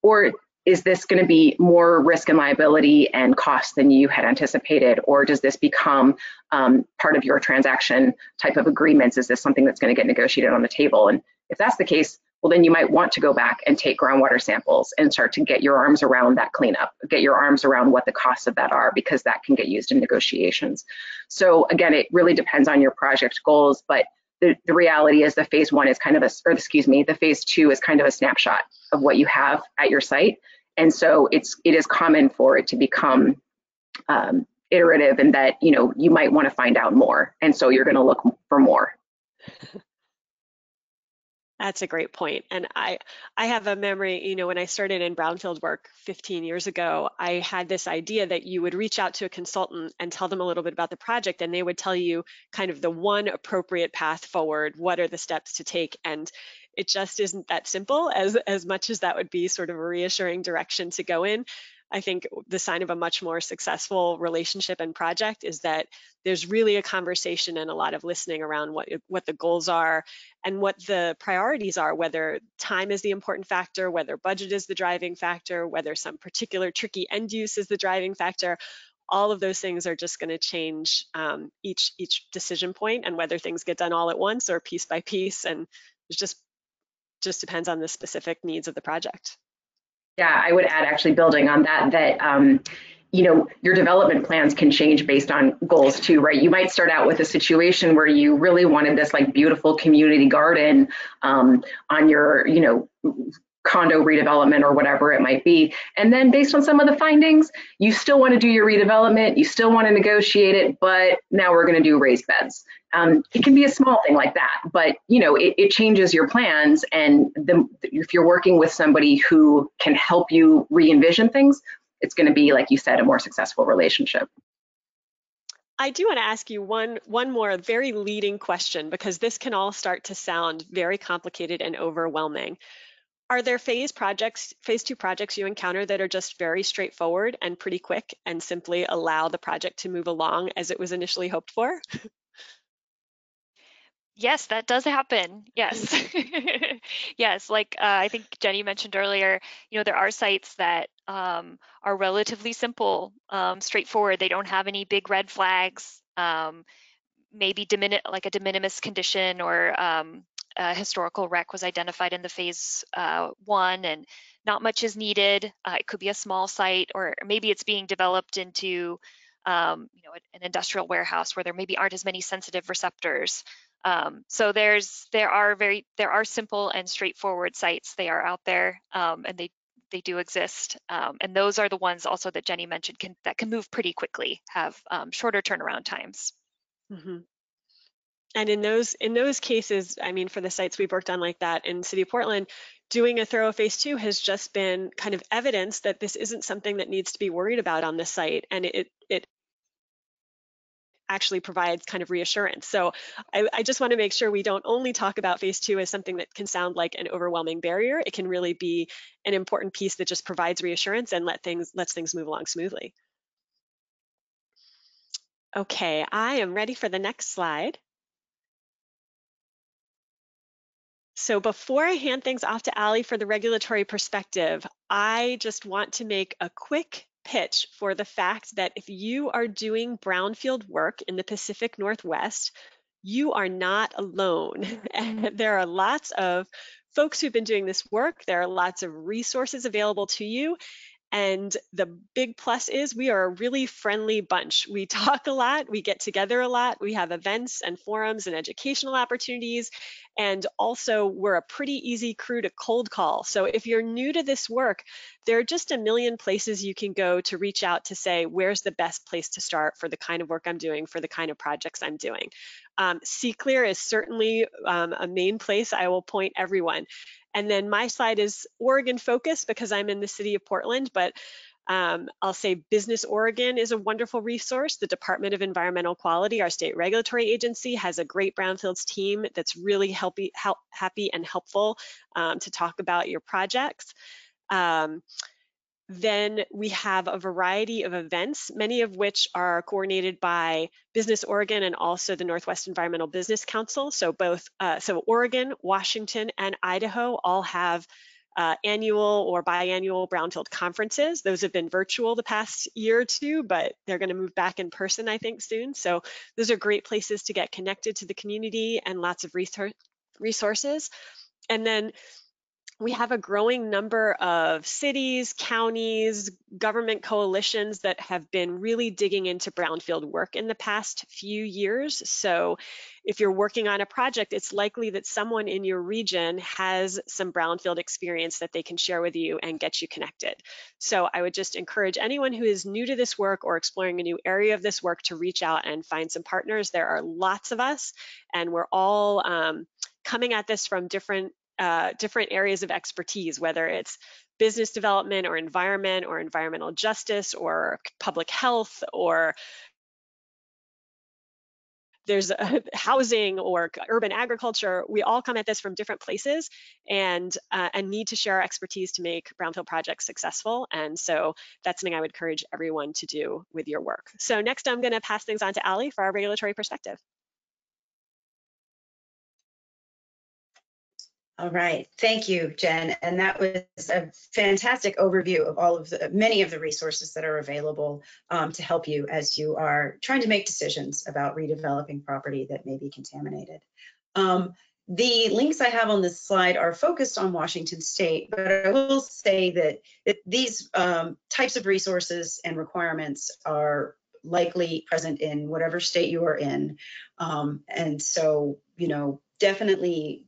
[SPEAKER 4] Or is this going to be more risk and liability and cost than you had anticipated? Or does this become part of your transaction type of agreements? Is this something that's going to get negotiated on the table? And if that's the case, well, then you might want to go back and take groundwater samples and start to get your arms around that cleanup, get your arms around what the costs of that are, because that can get used in negotiations. So again, it really depends on your project goals, but the reality is the phase one is the phase two is kind of a snapshot of what you have at your site. And so it is common for it to become iterative, and that, you might want to find out more. And so you're going to look for more.
[SPEAKER 1] That's a great point. And I have a memory, when I started in brownfield work 15 years ago, I had this idea that you would reach out to a consultant and tell them a little bit about the project, and they would tell you kind of the one appropriate path forward, what are the steps to take. And it just isn't that simple, as much as that would be sort of a reassuring direction to go in. I think the sign of a much more successful relationship and project is that there's really a conversation and a lot of listening around what the goals are and what the priorities are, whether time is the important factor, whether budget is the driving factor, whether some particular tricky end use is the driving factor. All of those things are just going to change each decision point, and whether things get done all at once or piece by piece. And it just depends on the specific needs of the project.
[SPEAKER 4] Yeah, I would add, actually building on that, your development plans can change based on goals too, right? You might start out with a situation where you really wanted this beautiful community garden on your, condo redevelopment or whatever it might be. And then based on some of the findings, you still want to do your redevelopment, you still want to negotiate it, but now we're going to do raised beds. It can be a small thing like that, but it changes your plans. And if you're working with somebody who can help you re-envision things, it's going to be, like you said, a more successful relationship.
[SPEAKER 1] I do want to ask you one more very leading question, because this can all start to sound very complicated and overwhelming. Are there phase two projects you encounter that are just very straightforward and pretty quick and simply allow the project to move along as it was initially hoped for?
[SPEAKER 3] Yes, that does happen. Yes. Yes, like I think Jenny mentioned earlier, there are sites that are relatively simple, straightforward. They don't have any big red flags, maybe like a de minimis condition, or a historical wreck was identified in the Phase I and not much is needed. It could be a small site, or maybe it's being developed into an industrial warehouse where there maybe aren't as many sensitive receptors. So there are simple and straightforward sites. They are out there, and they do exist. And those are the ones also that Jenny mentioned that can move pretty quickly, have shorter turnaround times.
[SPEAKER 1] Mm-hmm. And in those cases, I mean, for the sites we've worked on like that in the city of Portland, doing a thorough Phase 2 has just been kind of evidence that this isn't something that needs to be worried about on the site, and it actually provides kind of reassurance. So I just want to make sure we don't only talk about Phase 2 as something that can sound like an overwhelming barrier. It can really be an important piece that just provides reassurance and lets things move along smoothly. Okay, I am ready for the next slide. So before I hand things off to Ali for the regulatory perspective, I just want to make a quick pitch for the fact that if you are doing brownfield work in the Pacific Northwest, you are not alone. And there are lots of folks who've been doing this work. There are lots of resources available to you. And the big plus is we are a really friendly bunch. We talk a lot, we get together a lot, we have events and forums and educational opportunities. And also we're a pretty easy crew to cold call. So if you're new to this work, there are just a million places you can go to reach out to say, where's the best place to start for the kind of work I'm doing, for the kind of projects I'm doing. CClear is certainly a main place I will point everyone. And then my slide is Oregon focused because I'm in the city of Portland, but I'll say Business Oregon is a wonderful resource. The Department of Environmental Quality, our state regulatory agency, has a great brownfields team that's really happy and helpful to talk about your projects. Then we have a variety of events, many of which are coordinated by Business Oregon and also the Northwest Environmental Business Council. So so Oregon, Washington, and Idaho all have annual or biannual brownfield conferences. Those have been virtual the past year or two, but they're going to move back in person, I think, soon. So those are great places to get connected to the community and lots of resources. And then we have a growing number of cities, counties, government coalitions that have been really digging into brownfield work in the past few years. So if you're working on a project, it's likely that someone in your region has some brownfield experience that they can share with you and get you connected. So I would just encourage anyone who is new to this work or exploring a new area of this work to reach out and find some partners. There are lots of us, and we're all coming at this from different areas of expertise, whether it's business development or environmental justice or public health, or there's housing or urban agriculture. We all come at this from different places and need to share our expertise to make brownfield projects successful. And so that's something I would encourage everyone to do with your work. So next I'm going to pass things on to Ali for our regulatory perspective.
[SPEAKER 2] All right, thank you, Jen. And that was a fantastic overview of all of many of the resources that are available to help you as you are trying to make decisions about redeveloping property that may be contaminated. The links I have on this slide are focused on Washington State, but I will say that these types of resources and requirements are likely present in whatever state you are in. And so, definitely,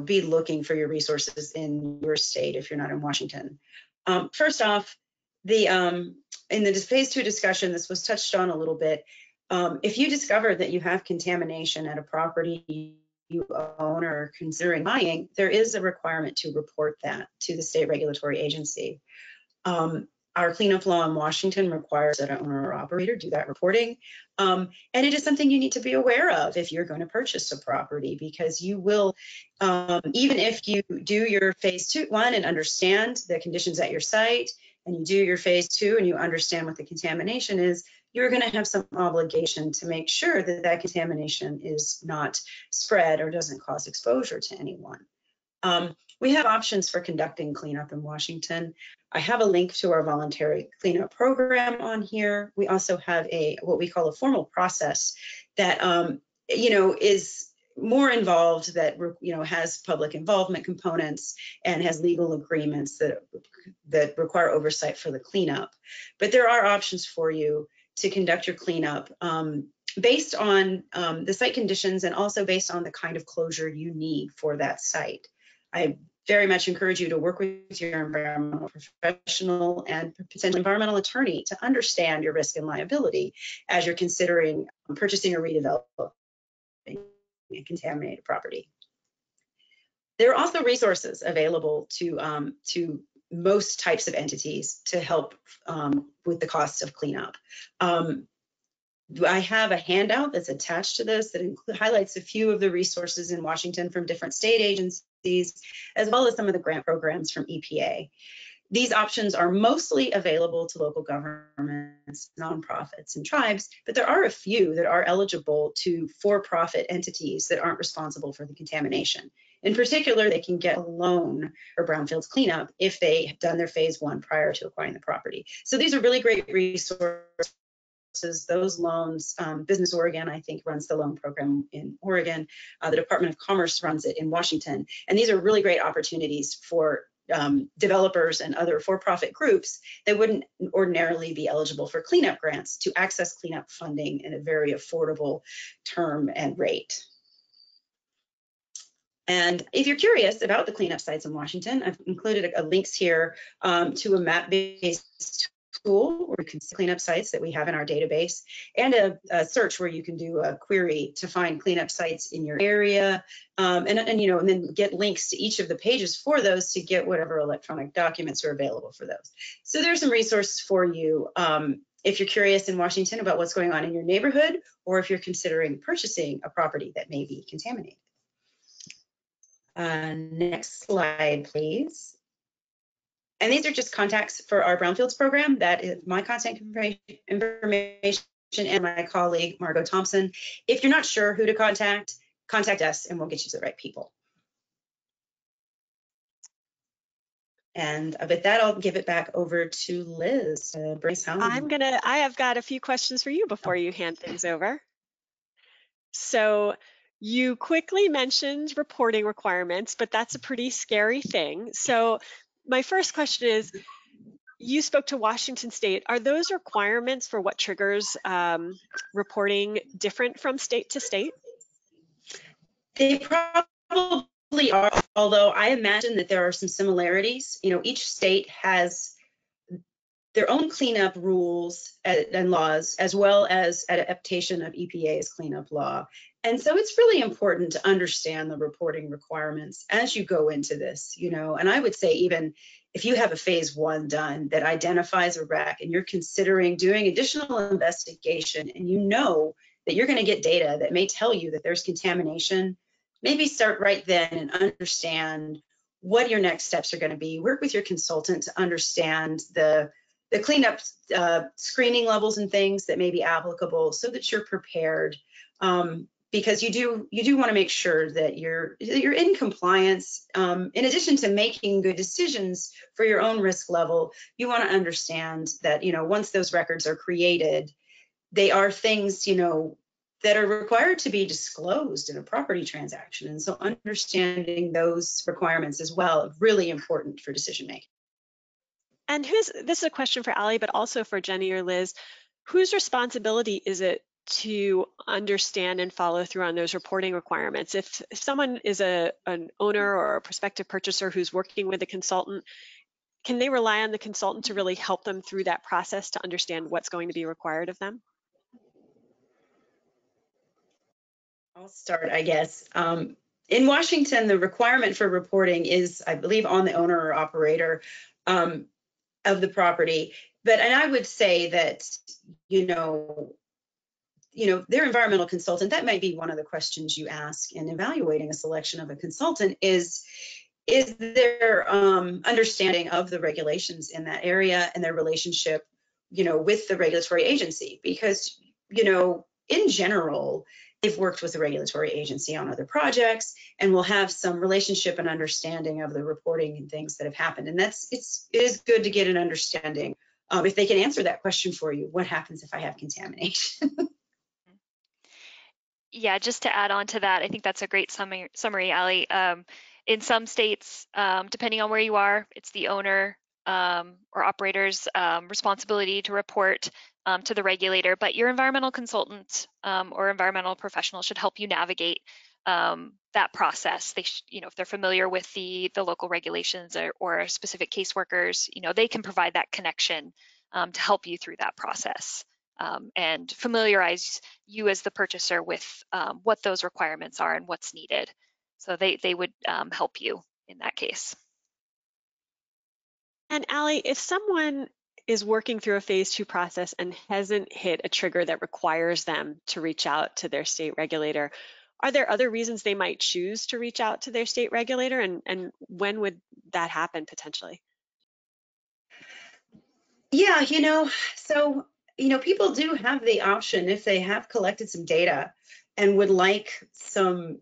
[SPEAKER 2] be looking for your resources in your state if you're not in Washington. First off, in the Phase II discussion, this was touched on a little bit. If you discover that you have contamination at a property you own or are considering buying, there is a requirement to report that to the state regulatory agency. Our cleanup law in Washington requires that an owner or operator do that reporting. And it is something you need to be aware of if you're going to purchase a property, because you will, even if you do your Phase I and understand the conditions at your site, and you do your Phase II and you understand what the contamination is, you're going to have some obligation to make sure that that contamination is not spread or doesn't cause exposure to anyone. We have options for conducting cleanup in Washington. I have a link to our voluntary cleanup program on here. We also have what we call a formal process that is more involved, that has public involvement components and has legal agreements that require oversight for the cleanup. But there are options for you to conduct your cleanup based on the site conditions and also based on the kind of closure you need for that site. I very much encourage you to work with your environmental professional and potential environmental attorney to understand your risk and liability as you're considering purchasing or redeveloping a contaminated property. There are also resources available to most types of entities to help with the cost of cleanup. I have a handout that's attached to this that highlights a few of the resources in Washington from different state agencies, as well as some of the grant programs from EPA. These options are mostly available to local governments, nonprofits, and tribes, but there are a few that are eligible to for-profit entities that aren't responsible for the contamination. In particular, they can get a loan for brownfields cleanup if they have done their Phase I prior to acquiring the property. So these are really great resources. Those loans, Business Oregon, I think, runs the loan program in Oregon. The Department of Commerce runs it in Washington. And these are really great opportunities for developers and other for-profit groups that wouldn't ordinarily be eligible for cleanup grants to access cleanup funding in a very affordable term and rate. And if you're curious about the cleanup sites in Washington, I've included links here to a map-based tool where you can see cleanup sites that we have in our database, and a search where you can do a query to find cleanup sites in your area, and then get links to each of the pages for those to get whatever electronic documents are available for those. So there's some resources for you if you're curious in Washington about what's going on in your neighborhood, or if you're considering purchasing a property that may be contaminated. Next slide, please. And these are just contacts for our brownfields program. That is my contact information and my colleague, Margot Thompson. If you're not sure who to contact us and we'll get you to the right people. And with that, I'll give it back over to Liz.
[SPEAKER 1] I have got a few questions for you before you hand things over. So you quickly mentioned reporting requirements, but that's a pretty scary thing. So my first question is, you spoke to Washington State. Are those requirements for what triggers reporting different from state to state?
[SPEAKER 2] They probably are, although I imagine that there are some similarities. Each state has their own cleanup rules and laws, as well as adaptation of EPA's cleanup law. And so it's really important to understand the reporting requirements as you go into this, and I would say even if you have a Phase I done that identifies a wreck and you're considering doing additional investigation and you know that you're going to get data that may tell you that there's contamination, maybe start right then and understand what your next steps are going to be. Work with your consultant to understand the cleanup screening levels and things that may be applicable so that you're prepared. Because you do want to make sure that you're in compliance. In addition to making good decisions for your own risk level, you want to understand that once those records are created, they are things that are required to be disclosed in a property transaction. And so understanding those requirements as well, really important for decision making. And
[SPEAKER 1] this is a question for Allie, but also for Jenny or Liz. Whose responsibility is it to understand and follow through on those reporting requirements. If someone is an owner or a prospective purchaser who's working with a consultant, can they rely on the consultant to really help them through that process to understand what's going to be required of them?
[SPEAKER 2] I'll start, I guess. In Washington, the requirement for reporting is, I believe, on the owner or operator of the property. And I would say that, their environmental consultant, that might be one of the questions you ask in evaluating a selection of a consultant is their understanding of the regulations in that area and their relationship, with the regulatory agency. Because, in general, they've worked with the regulatory agency on other projects and will have some relationship and understanding of the reporting and things that have happened. And it is good to get an understanding. If they can answer that question for you, what happens if I have contamination?
[SPEAKER 3] Yeah, just to add on to that, I think that's a great summary, Allie. In some states, depending on where you are, it's the owner or operator's responsibility to report to the regulator, but your environmental consultant or environmental professional should help you navigate that process. They if they're familiar with the local regulations or specific caseworkers, they can provide that connection to help you through that process. And familiarize you as the purchaser with what those requirements are and what's needed. So they would help you in that case.
[SPEAKER 1] And Allie, if someone is working through a phase 2 process and hasn't hit a trigger that requires them to reach out to their state regulator, are there other reasons they might choose to reach out to their state regulator, and when would that happen potentially?
[SPEAKER 2] Yeah, so, people do have the option if they have collected some data and would like some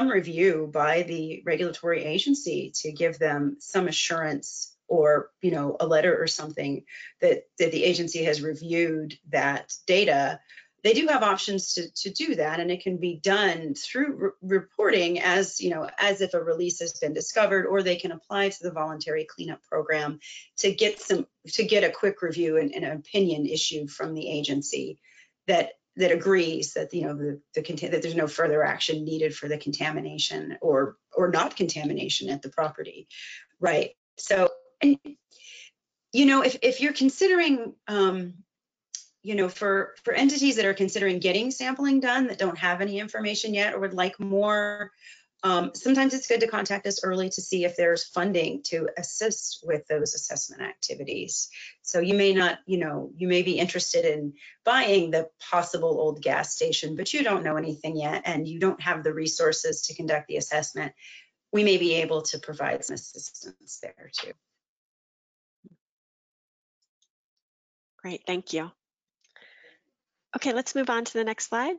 [SPEAKER 2] review by the regulatory agency to give them some assurance or, a letter or something that the agency has reviewed that data. They do have options to do that, and it can be done through reporting as if a release has been discovered, or they can apply to the voluntary cleanup program to get a quick review and an opinion issued from the agency that agrees that that there's no further action needed for the contamination or not contamination at the property, right? So, and if you're considering for entities that are considering getting sampling done that don't have any information yet or would like more, sometimes it's good to contact us early to see if there's funding to assist with those assessment activities. So you may not, you may be interested in buying the possible old gas station, but you don't know anything yet and you don't have the resources to conduct the assessment. We may be able to provide some assistance there too.
[SPEAKER 1] Great, thank you. Okay, let's move on to the next slide.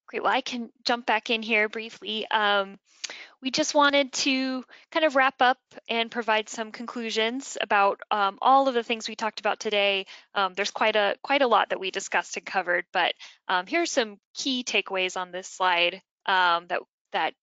[SPEAKER 3] Great, well, I can jump back in here briefly. We just wanted to kind of wrap up and provide some conclusions about all of the things we talked about today. There's quite a lot that we discussed and covered, but here are some key takeaways on this slide that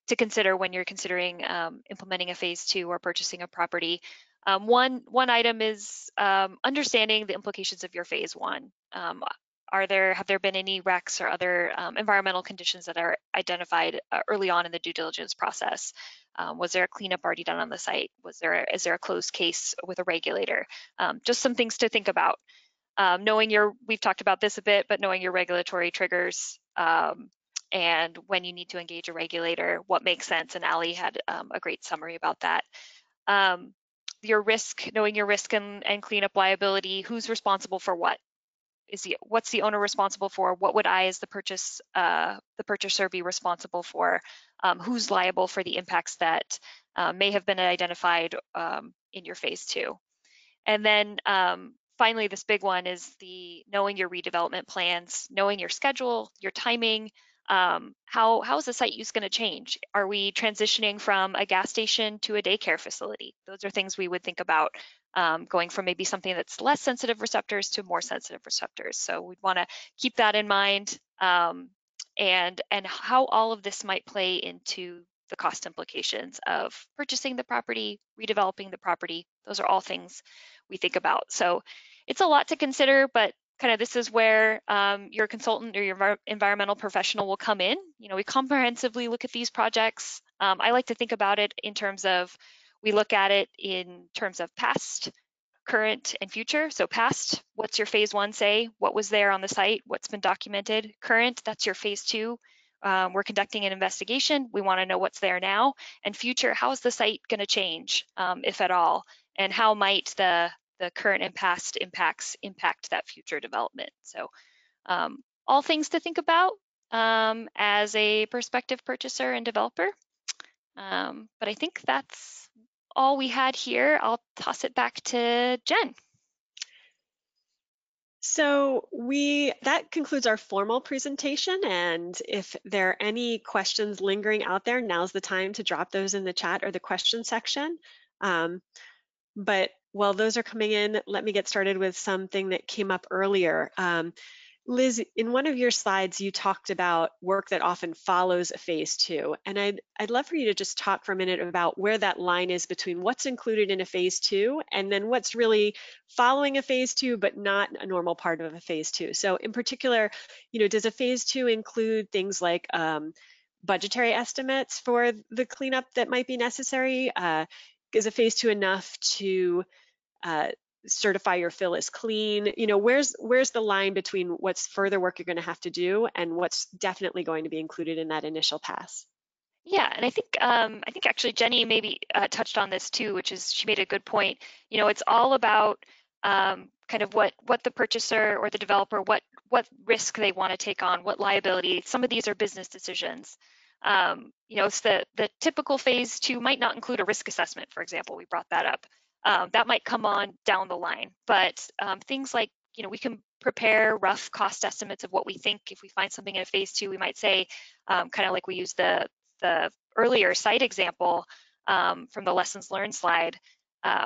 [SPEAKER 3] to consider when you're considering implementing a phase 2 or purchasing a property. One item is understanding the implications of your phase 1. Have there been any wrecks or other environmental conditions that are identified early on in the due diligence process? Was there a cleanup already done on the site? Is there a closed case with a regulator? Just some things to think about. We've talked about this a bit, but knowing your regulatory triggers and when you need to engage a regulator, what makes sense, and Allie had a great summary about that. Your risk, knowing your risk and cleanup liability, who's responsible for what? What's the owner responsible for? What would I, as the purchaser, be responsible for? Who's liable for the impacts that may have been identified in your phase 2? And then finally, this big one is knowing your redevelopment plans, knowing your schedule, your timing. How is the site use going to change? Are we transitioning from a gas station to a daycare facility? Those are things we would think about, going from maybe something that's less sensitive receptors to more sensitive receptors. So we'd want to keep that in mind, and how all of this might play into the cost implications of purchasing the property, redeveloping the property. Those are all things we think about. So it's a lot to consider, but kind of this is where your consultant or your environmental professional will come in. You know, we comprehensively look at these projects. I like to think about it in terms of, we look at it in terms of past, current, and future. So past, what's your phase one say? What was there on the site? What's been documented? Current, that's your phase two. We're conducting an investigation. We want to know what's there now. And future, how is the site going to change, if at all? And how might the current and past impacts impact that future development? So all things to think about as a prospective purchaser and developer. But I think that's all we had here. I'll toss it back to Jen.
[SPEAKER 1] So that concludes our formal presentation, and if there are any questions lingering out there, now's the time to drop those in the chat or the question section. But while those are coming in, let me get started with something that came up earlier. Liz, in one of your slides, you talked about work that often follows a phase two. And I'd love for you to just talk for a minute about where that line is between what's included in a phase two and then what's really following a phase two, but not a normal part of a phase two. So in particular, you know, does a phase two include things like budgetary estimates for the cleanup that might be necessary? Is a phase two enough to certify your fill is clean? You know, where's the line between what's further work you're going to have to do and what's definitely going to be included in that initial pass?
[SPEAKER 3] Yeah, and I think actually Jenny maybe touched on this too, which is, she made a good point. You know, it's all about kind of what the purchaser or the developer, what risk they want to take on, what liability. Some of these are business decisions. You know, it's the typical phase two might not include a risk assessment, for example. We brought that up. That might come on down the line, but things like, you know, we can prepare rough cost estimates of what we think. If we find something in a phase two, we might say, kind of like we use the earlier site example from the lessons learned slide.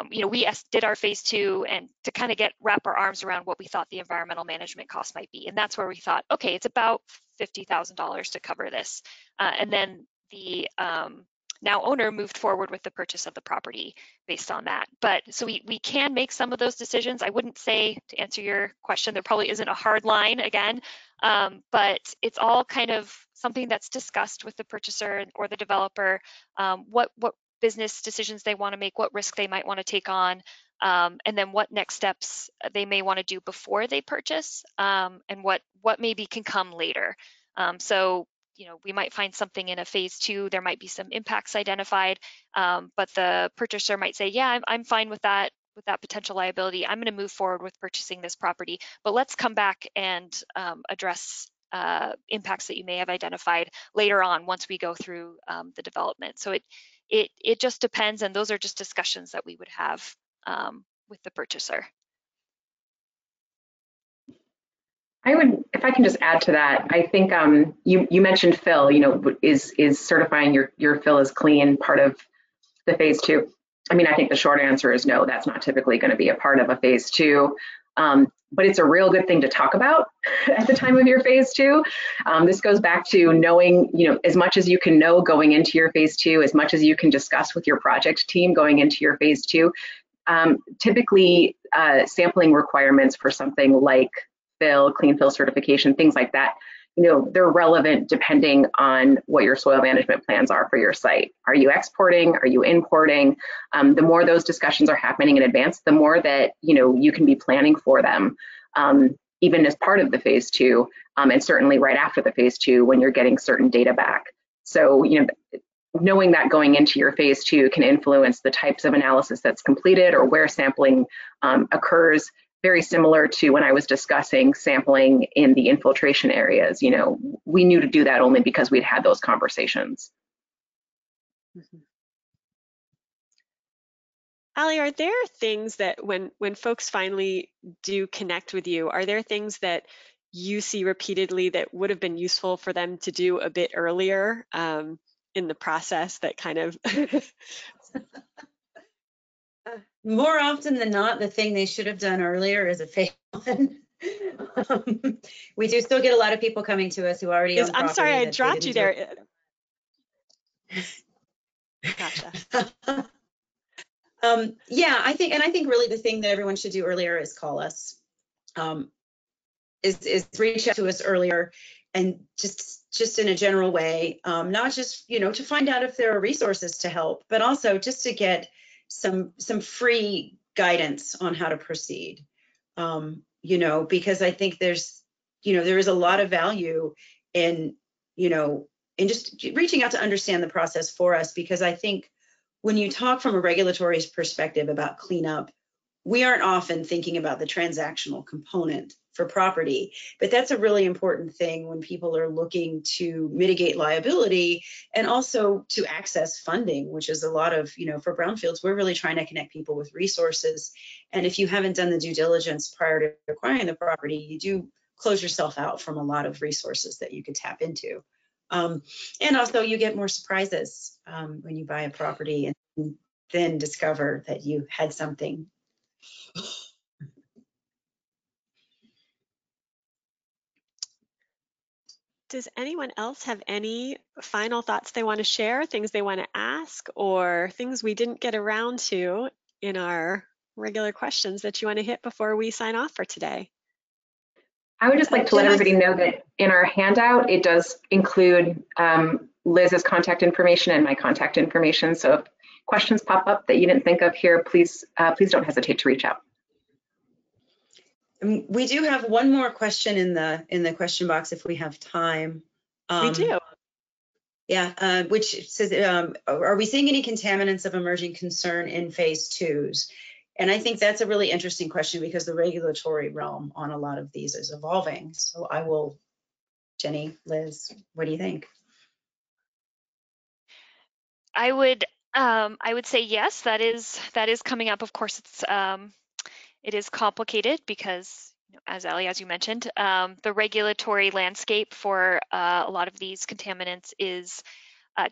[SPEAKER 3] You know, we did our phase two and to kind of wrap our arms around what we thought the environmental management cost might be. And that's where we thought, okay, it's about $50,000 to cover this. And then the now owner moved forward with the purchase of the property based on that. But so we can make some of those decisions. I wouldn't say, to answer your question, there probably isn't a hard line again, but it's all kind of something that's discussed with the purchaser or the developer, what business decisions they want to make, what risk they might want to take on, and then what next steps they may want to do before they purchase, and what maybe can come later. So, you know, we might find something in a phase two, there might be some impacts identified, but the purchaser might say, yeah, I'm fine with that potential liability. I'm going to move forward with purchasing this property, but let's come back and address impacts that you may have identified later on once we go through the development. So it just depends, and those are just discussions that we would have with the purchaser.
[SPEAKER 4] I would, if I can just add to that, I think you mentioned fill, you know, is certifying your fill is clean part of the phase two? I mean, I think the short answer is no, that's not typically going to be a part of a phase two. But it's a real good thing to talk about at the time of your phase two. This goes back to knowing, you know, as much as you can know going into your phase two, as much as you can discuss with your project team going into your phase two. Typically, sampling requirements for something like fill, clean fill certification, things like that, you know, they're relevant depending on what your soil management plans are for your site. Are you exporting? Are you importing? The more those discussions are happening in advance, the more that, you know, you can be planning for them, even as part of the phase two, and certainly right after the phase two when you're getting certain data back. So, you know, knowing that going into your phase two can influence the types of analysis that's completed or where sampling occurs. Very similar to when I was discussing sampling in the infiltration areas. You know, we knew to do that only because we'd had those conversations.
[SPEAKER 1] Mm-hmm. Ali, are there things that when folks finally do connect with you, are there things that you see repeatedly that would have been useful for them to do a bit earlier in the process that kind of
[SPEAKER 2] More often than not, the thing they should have done earlier is a phase one. We do still get a lot of people coming to us who already own property.
[SPEAKER 1] I'm sorry, I dropped you there. Gotcha.
[SPEAKER 2] Yeah, I think really the thing that everyone should do earlier is call us, is reach out to us earlier, and just in a general way, not just, to find out if there are resources to help, but also just to get some free guidance on how to proceed. Because I think there is a lot of value in, in just reaching out to understand the process for us, because I think when you talk from a regulatory perspective about cleanup, we aren't often thinking about the transactional component for property, but that's a really important thing when people are looking to mitigate liability and also to access funding, which is a lot of, for brownfields, we're really trying to connect people with resources. And if you haven't done the due diligence prior to acquiring the property, you do close yourself out from a lot of resources that you could tap into. And also you get more surprises when you buy a property and then discover that you had something.
[SPEAKER 1] Does anyone else have any final thoughts they want to share, things they want to ask, or things we didn't get around to in our regular questions that you want to hit before we sign off for today?
[SPEAKER 4] I would just like to let everybody know that in our handout, it does include Liz's contact information and my contact information. So if questions pop up that you didn't think of here, please don't hesitate to reach out.
[SPEAKER 2] We do have one more question in the question box if we have time.
[SPEAKER 1] We do.
[SPEAKER 2] Yeah, which says, are we seeing any contaminants of emerging concern in phase twos? And I think that's a really interesting question because the regulatory realm on a lot of these is evolving. So I will, Jenny, Liz, what do you think?
[SPEAKER 3] I would say yes, that is coming up. Of course, it is complicated because, as you mentioned, the regulatory landscape for a lot of these contaminants is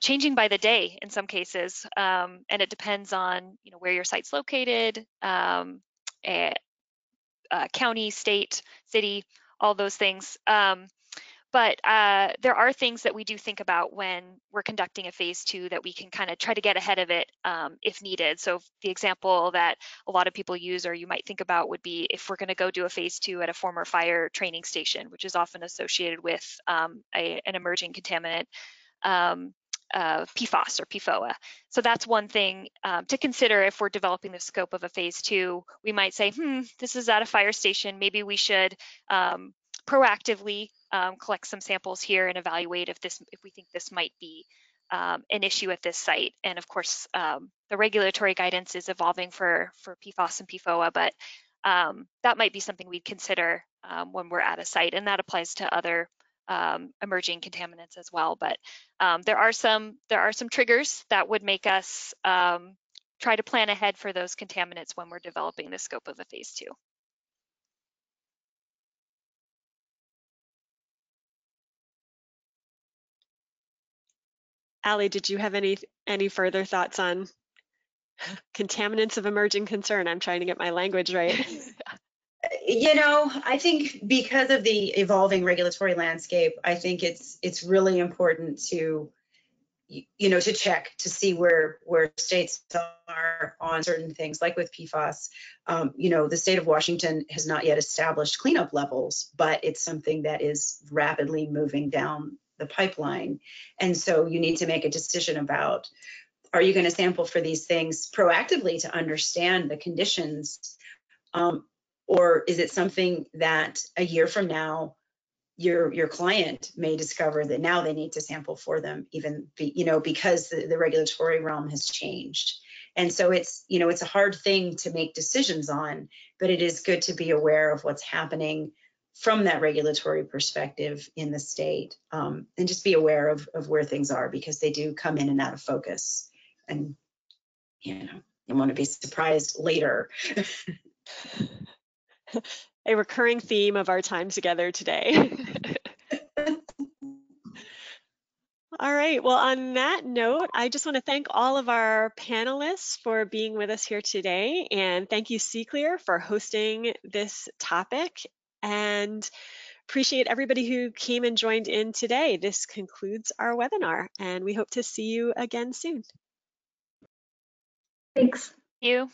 [SPEAKER 3] changing by the day in some cases, and it depends on where your site's located, county, state, city, all those things. But there are things that we do think about when we're conducting a phase two that we can kind of try to get ahead of it if needed. So the example that a lot of people use or you might think about would be if we're going to go do a phase two at a former fire training station, which is often associated with an emerging contaminant, PFAS or PFOA. So that's one thing to consider if we're developing the scope of a phase two. We might say, this is at a fire station. Maybe we should proactively collect some samples here and evaluate if we think this might be an issue at this site. And of course, the regulatory guidance is evolving for PFAS and PFOA, but that might be something we'd consider when we're at a site, and that applies to other emerging contaminants as well. But there are some triggers that would make us try to plan ahead for those contaminants when we're developing the scope of a phase two.
[SPEAKER 1] Allie, did you have any further thoughts on contaminants of emerging concern? I'm trying to get my language right.
[SPEAKER 2] I think because of the evolving regulatory landscape, I think it's really important to, to check to see where states are on certain things, like with PFAS. The state of Washington has not yet established cleanup levels, but it's something that is rapidly moving down the pipeline. And so you need to make a decision about, are you going to sample for these things proactively to understand the conditions? Or is it something that a year from now, your client may discover that now they need to sample for them, because the regulatory realm has changed. And so it's a hard thing to make decisions on, but it is good to be aware of what's happening from that regulatory perspective in the state, and just be aware of where things are, because they do come in and out of focus, and you want to be surprised later.
[SPEAKER 1] A recurring theme of our time together today. All right, well, on that note, I just want to thank all of our panelists for being with us here today, and thank you, CClear, for hosting this topic, and appreciate everybody who came and joined in today. This concludes our webinar, and we hope to see you again soon.
[SPEAKER 4] Thanks.
[SPEAKER 3] You.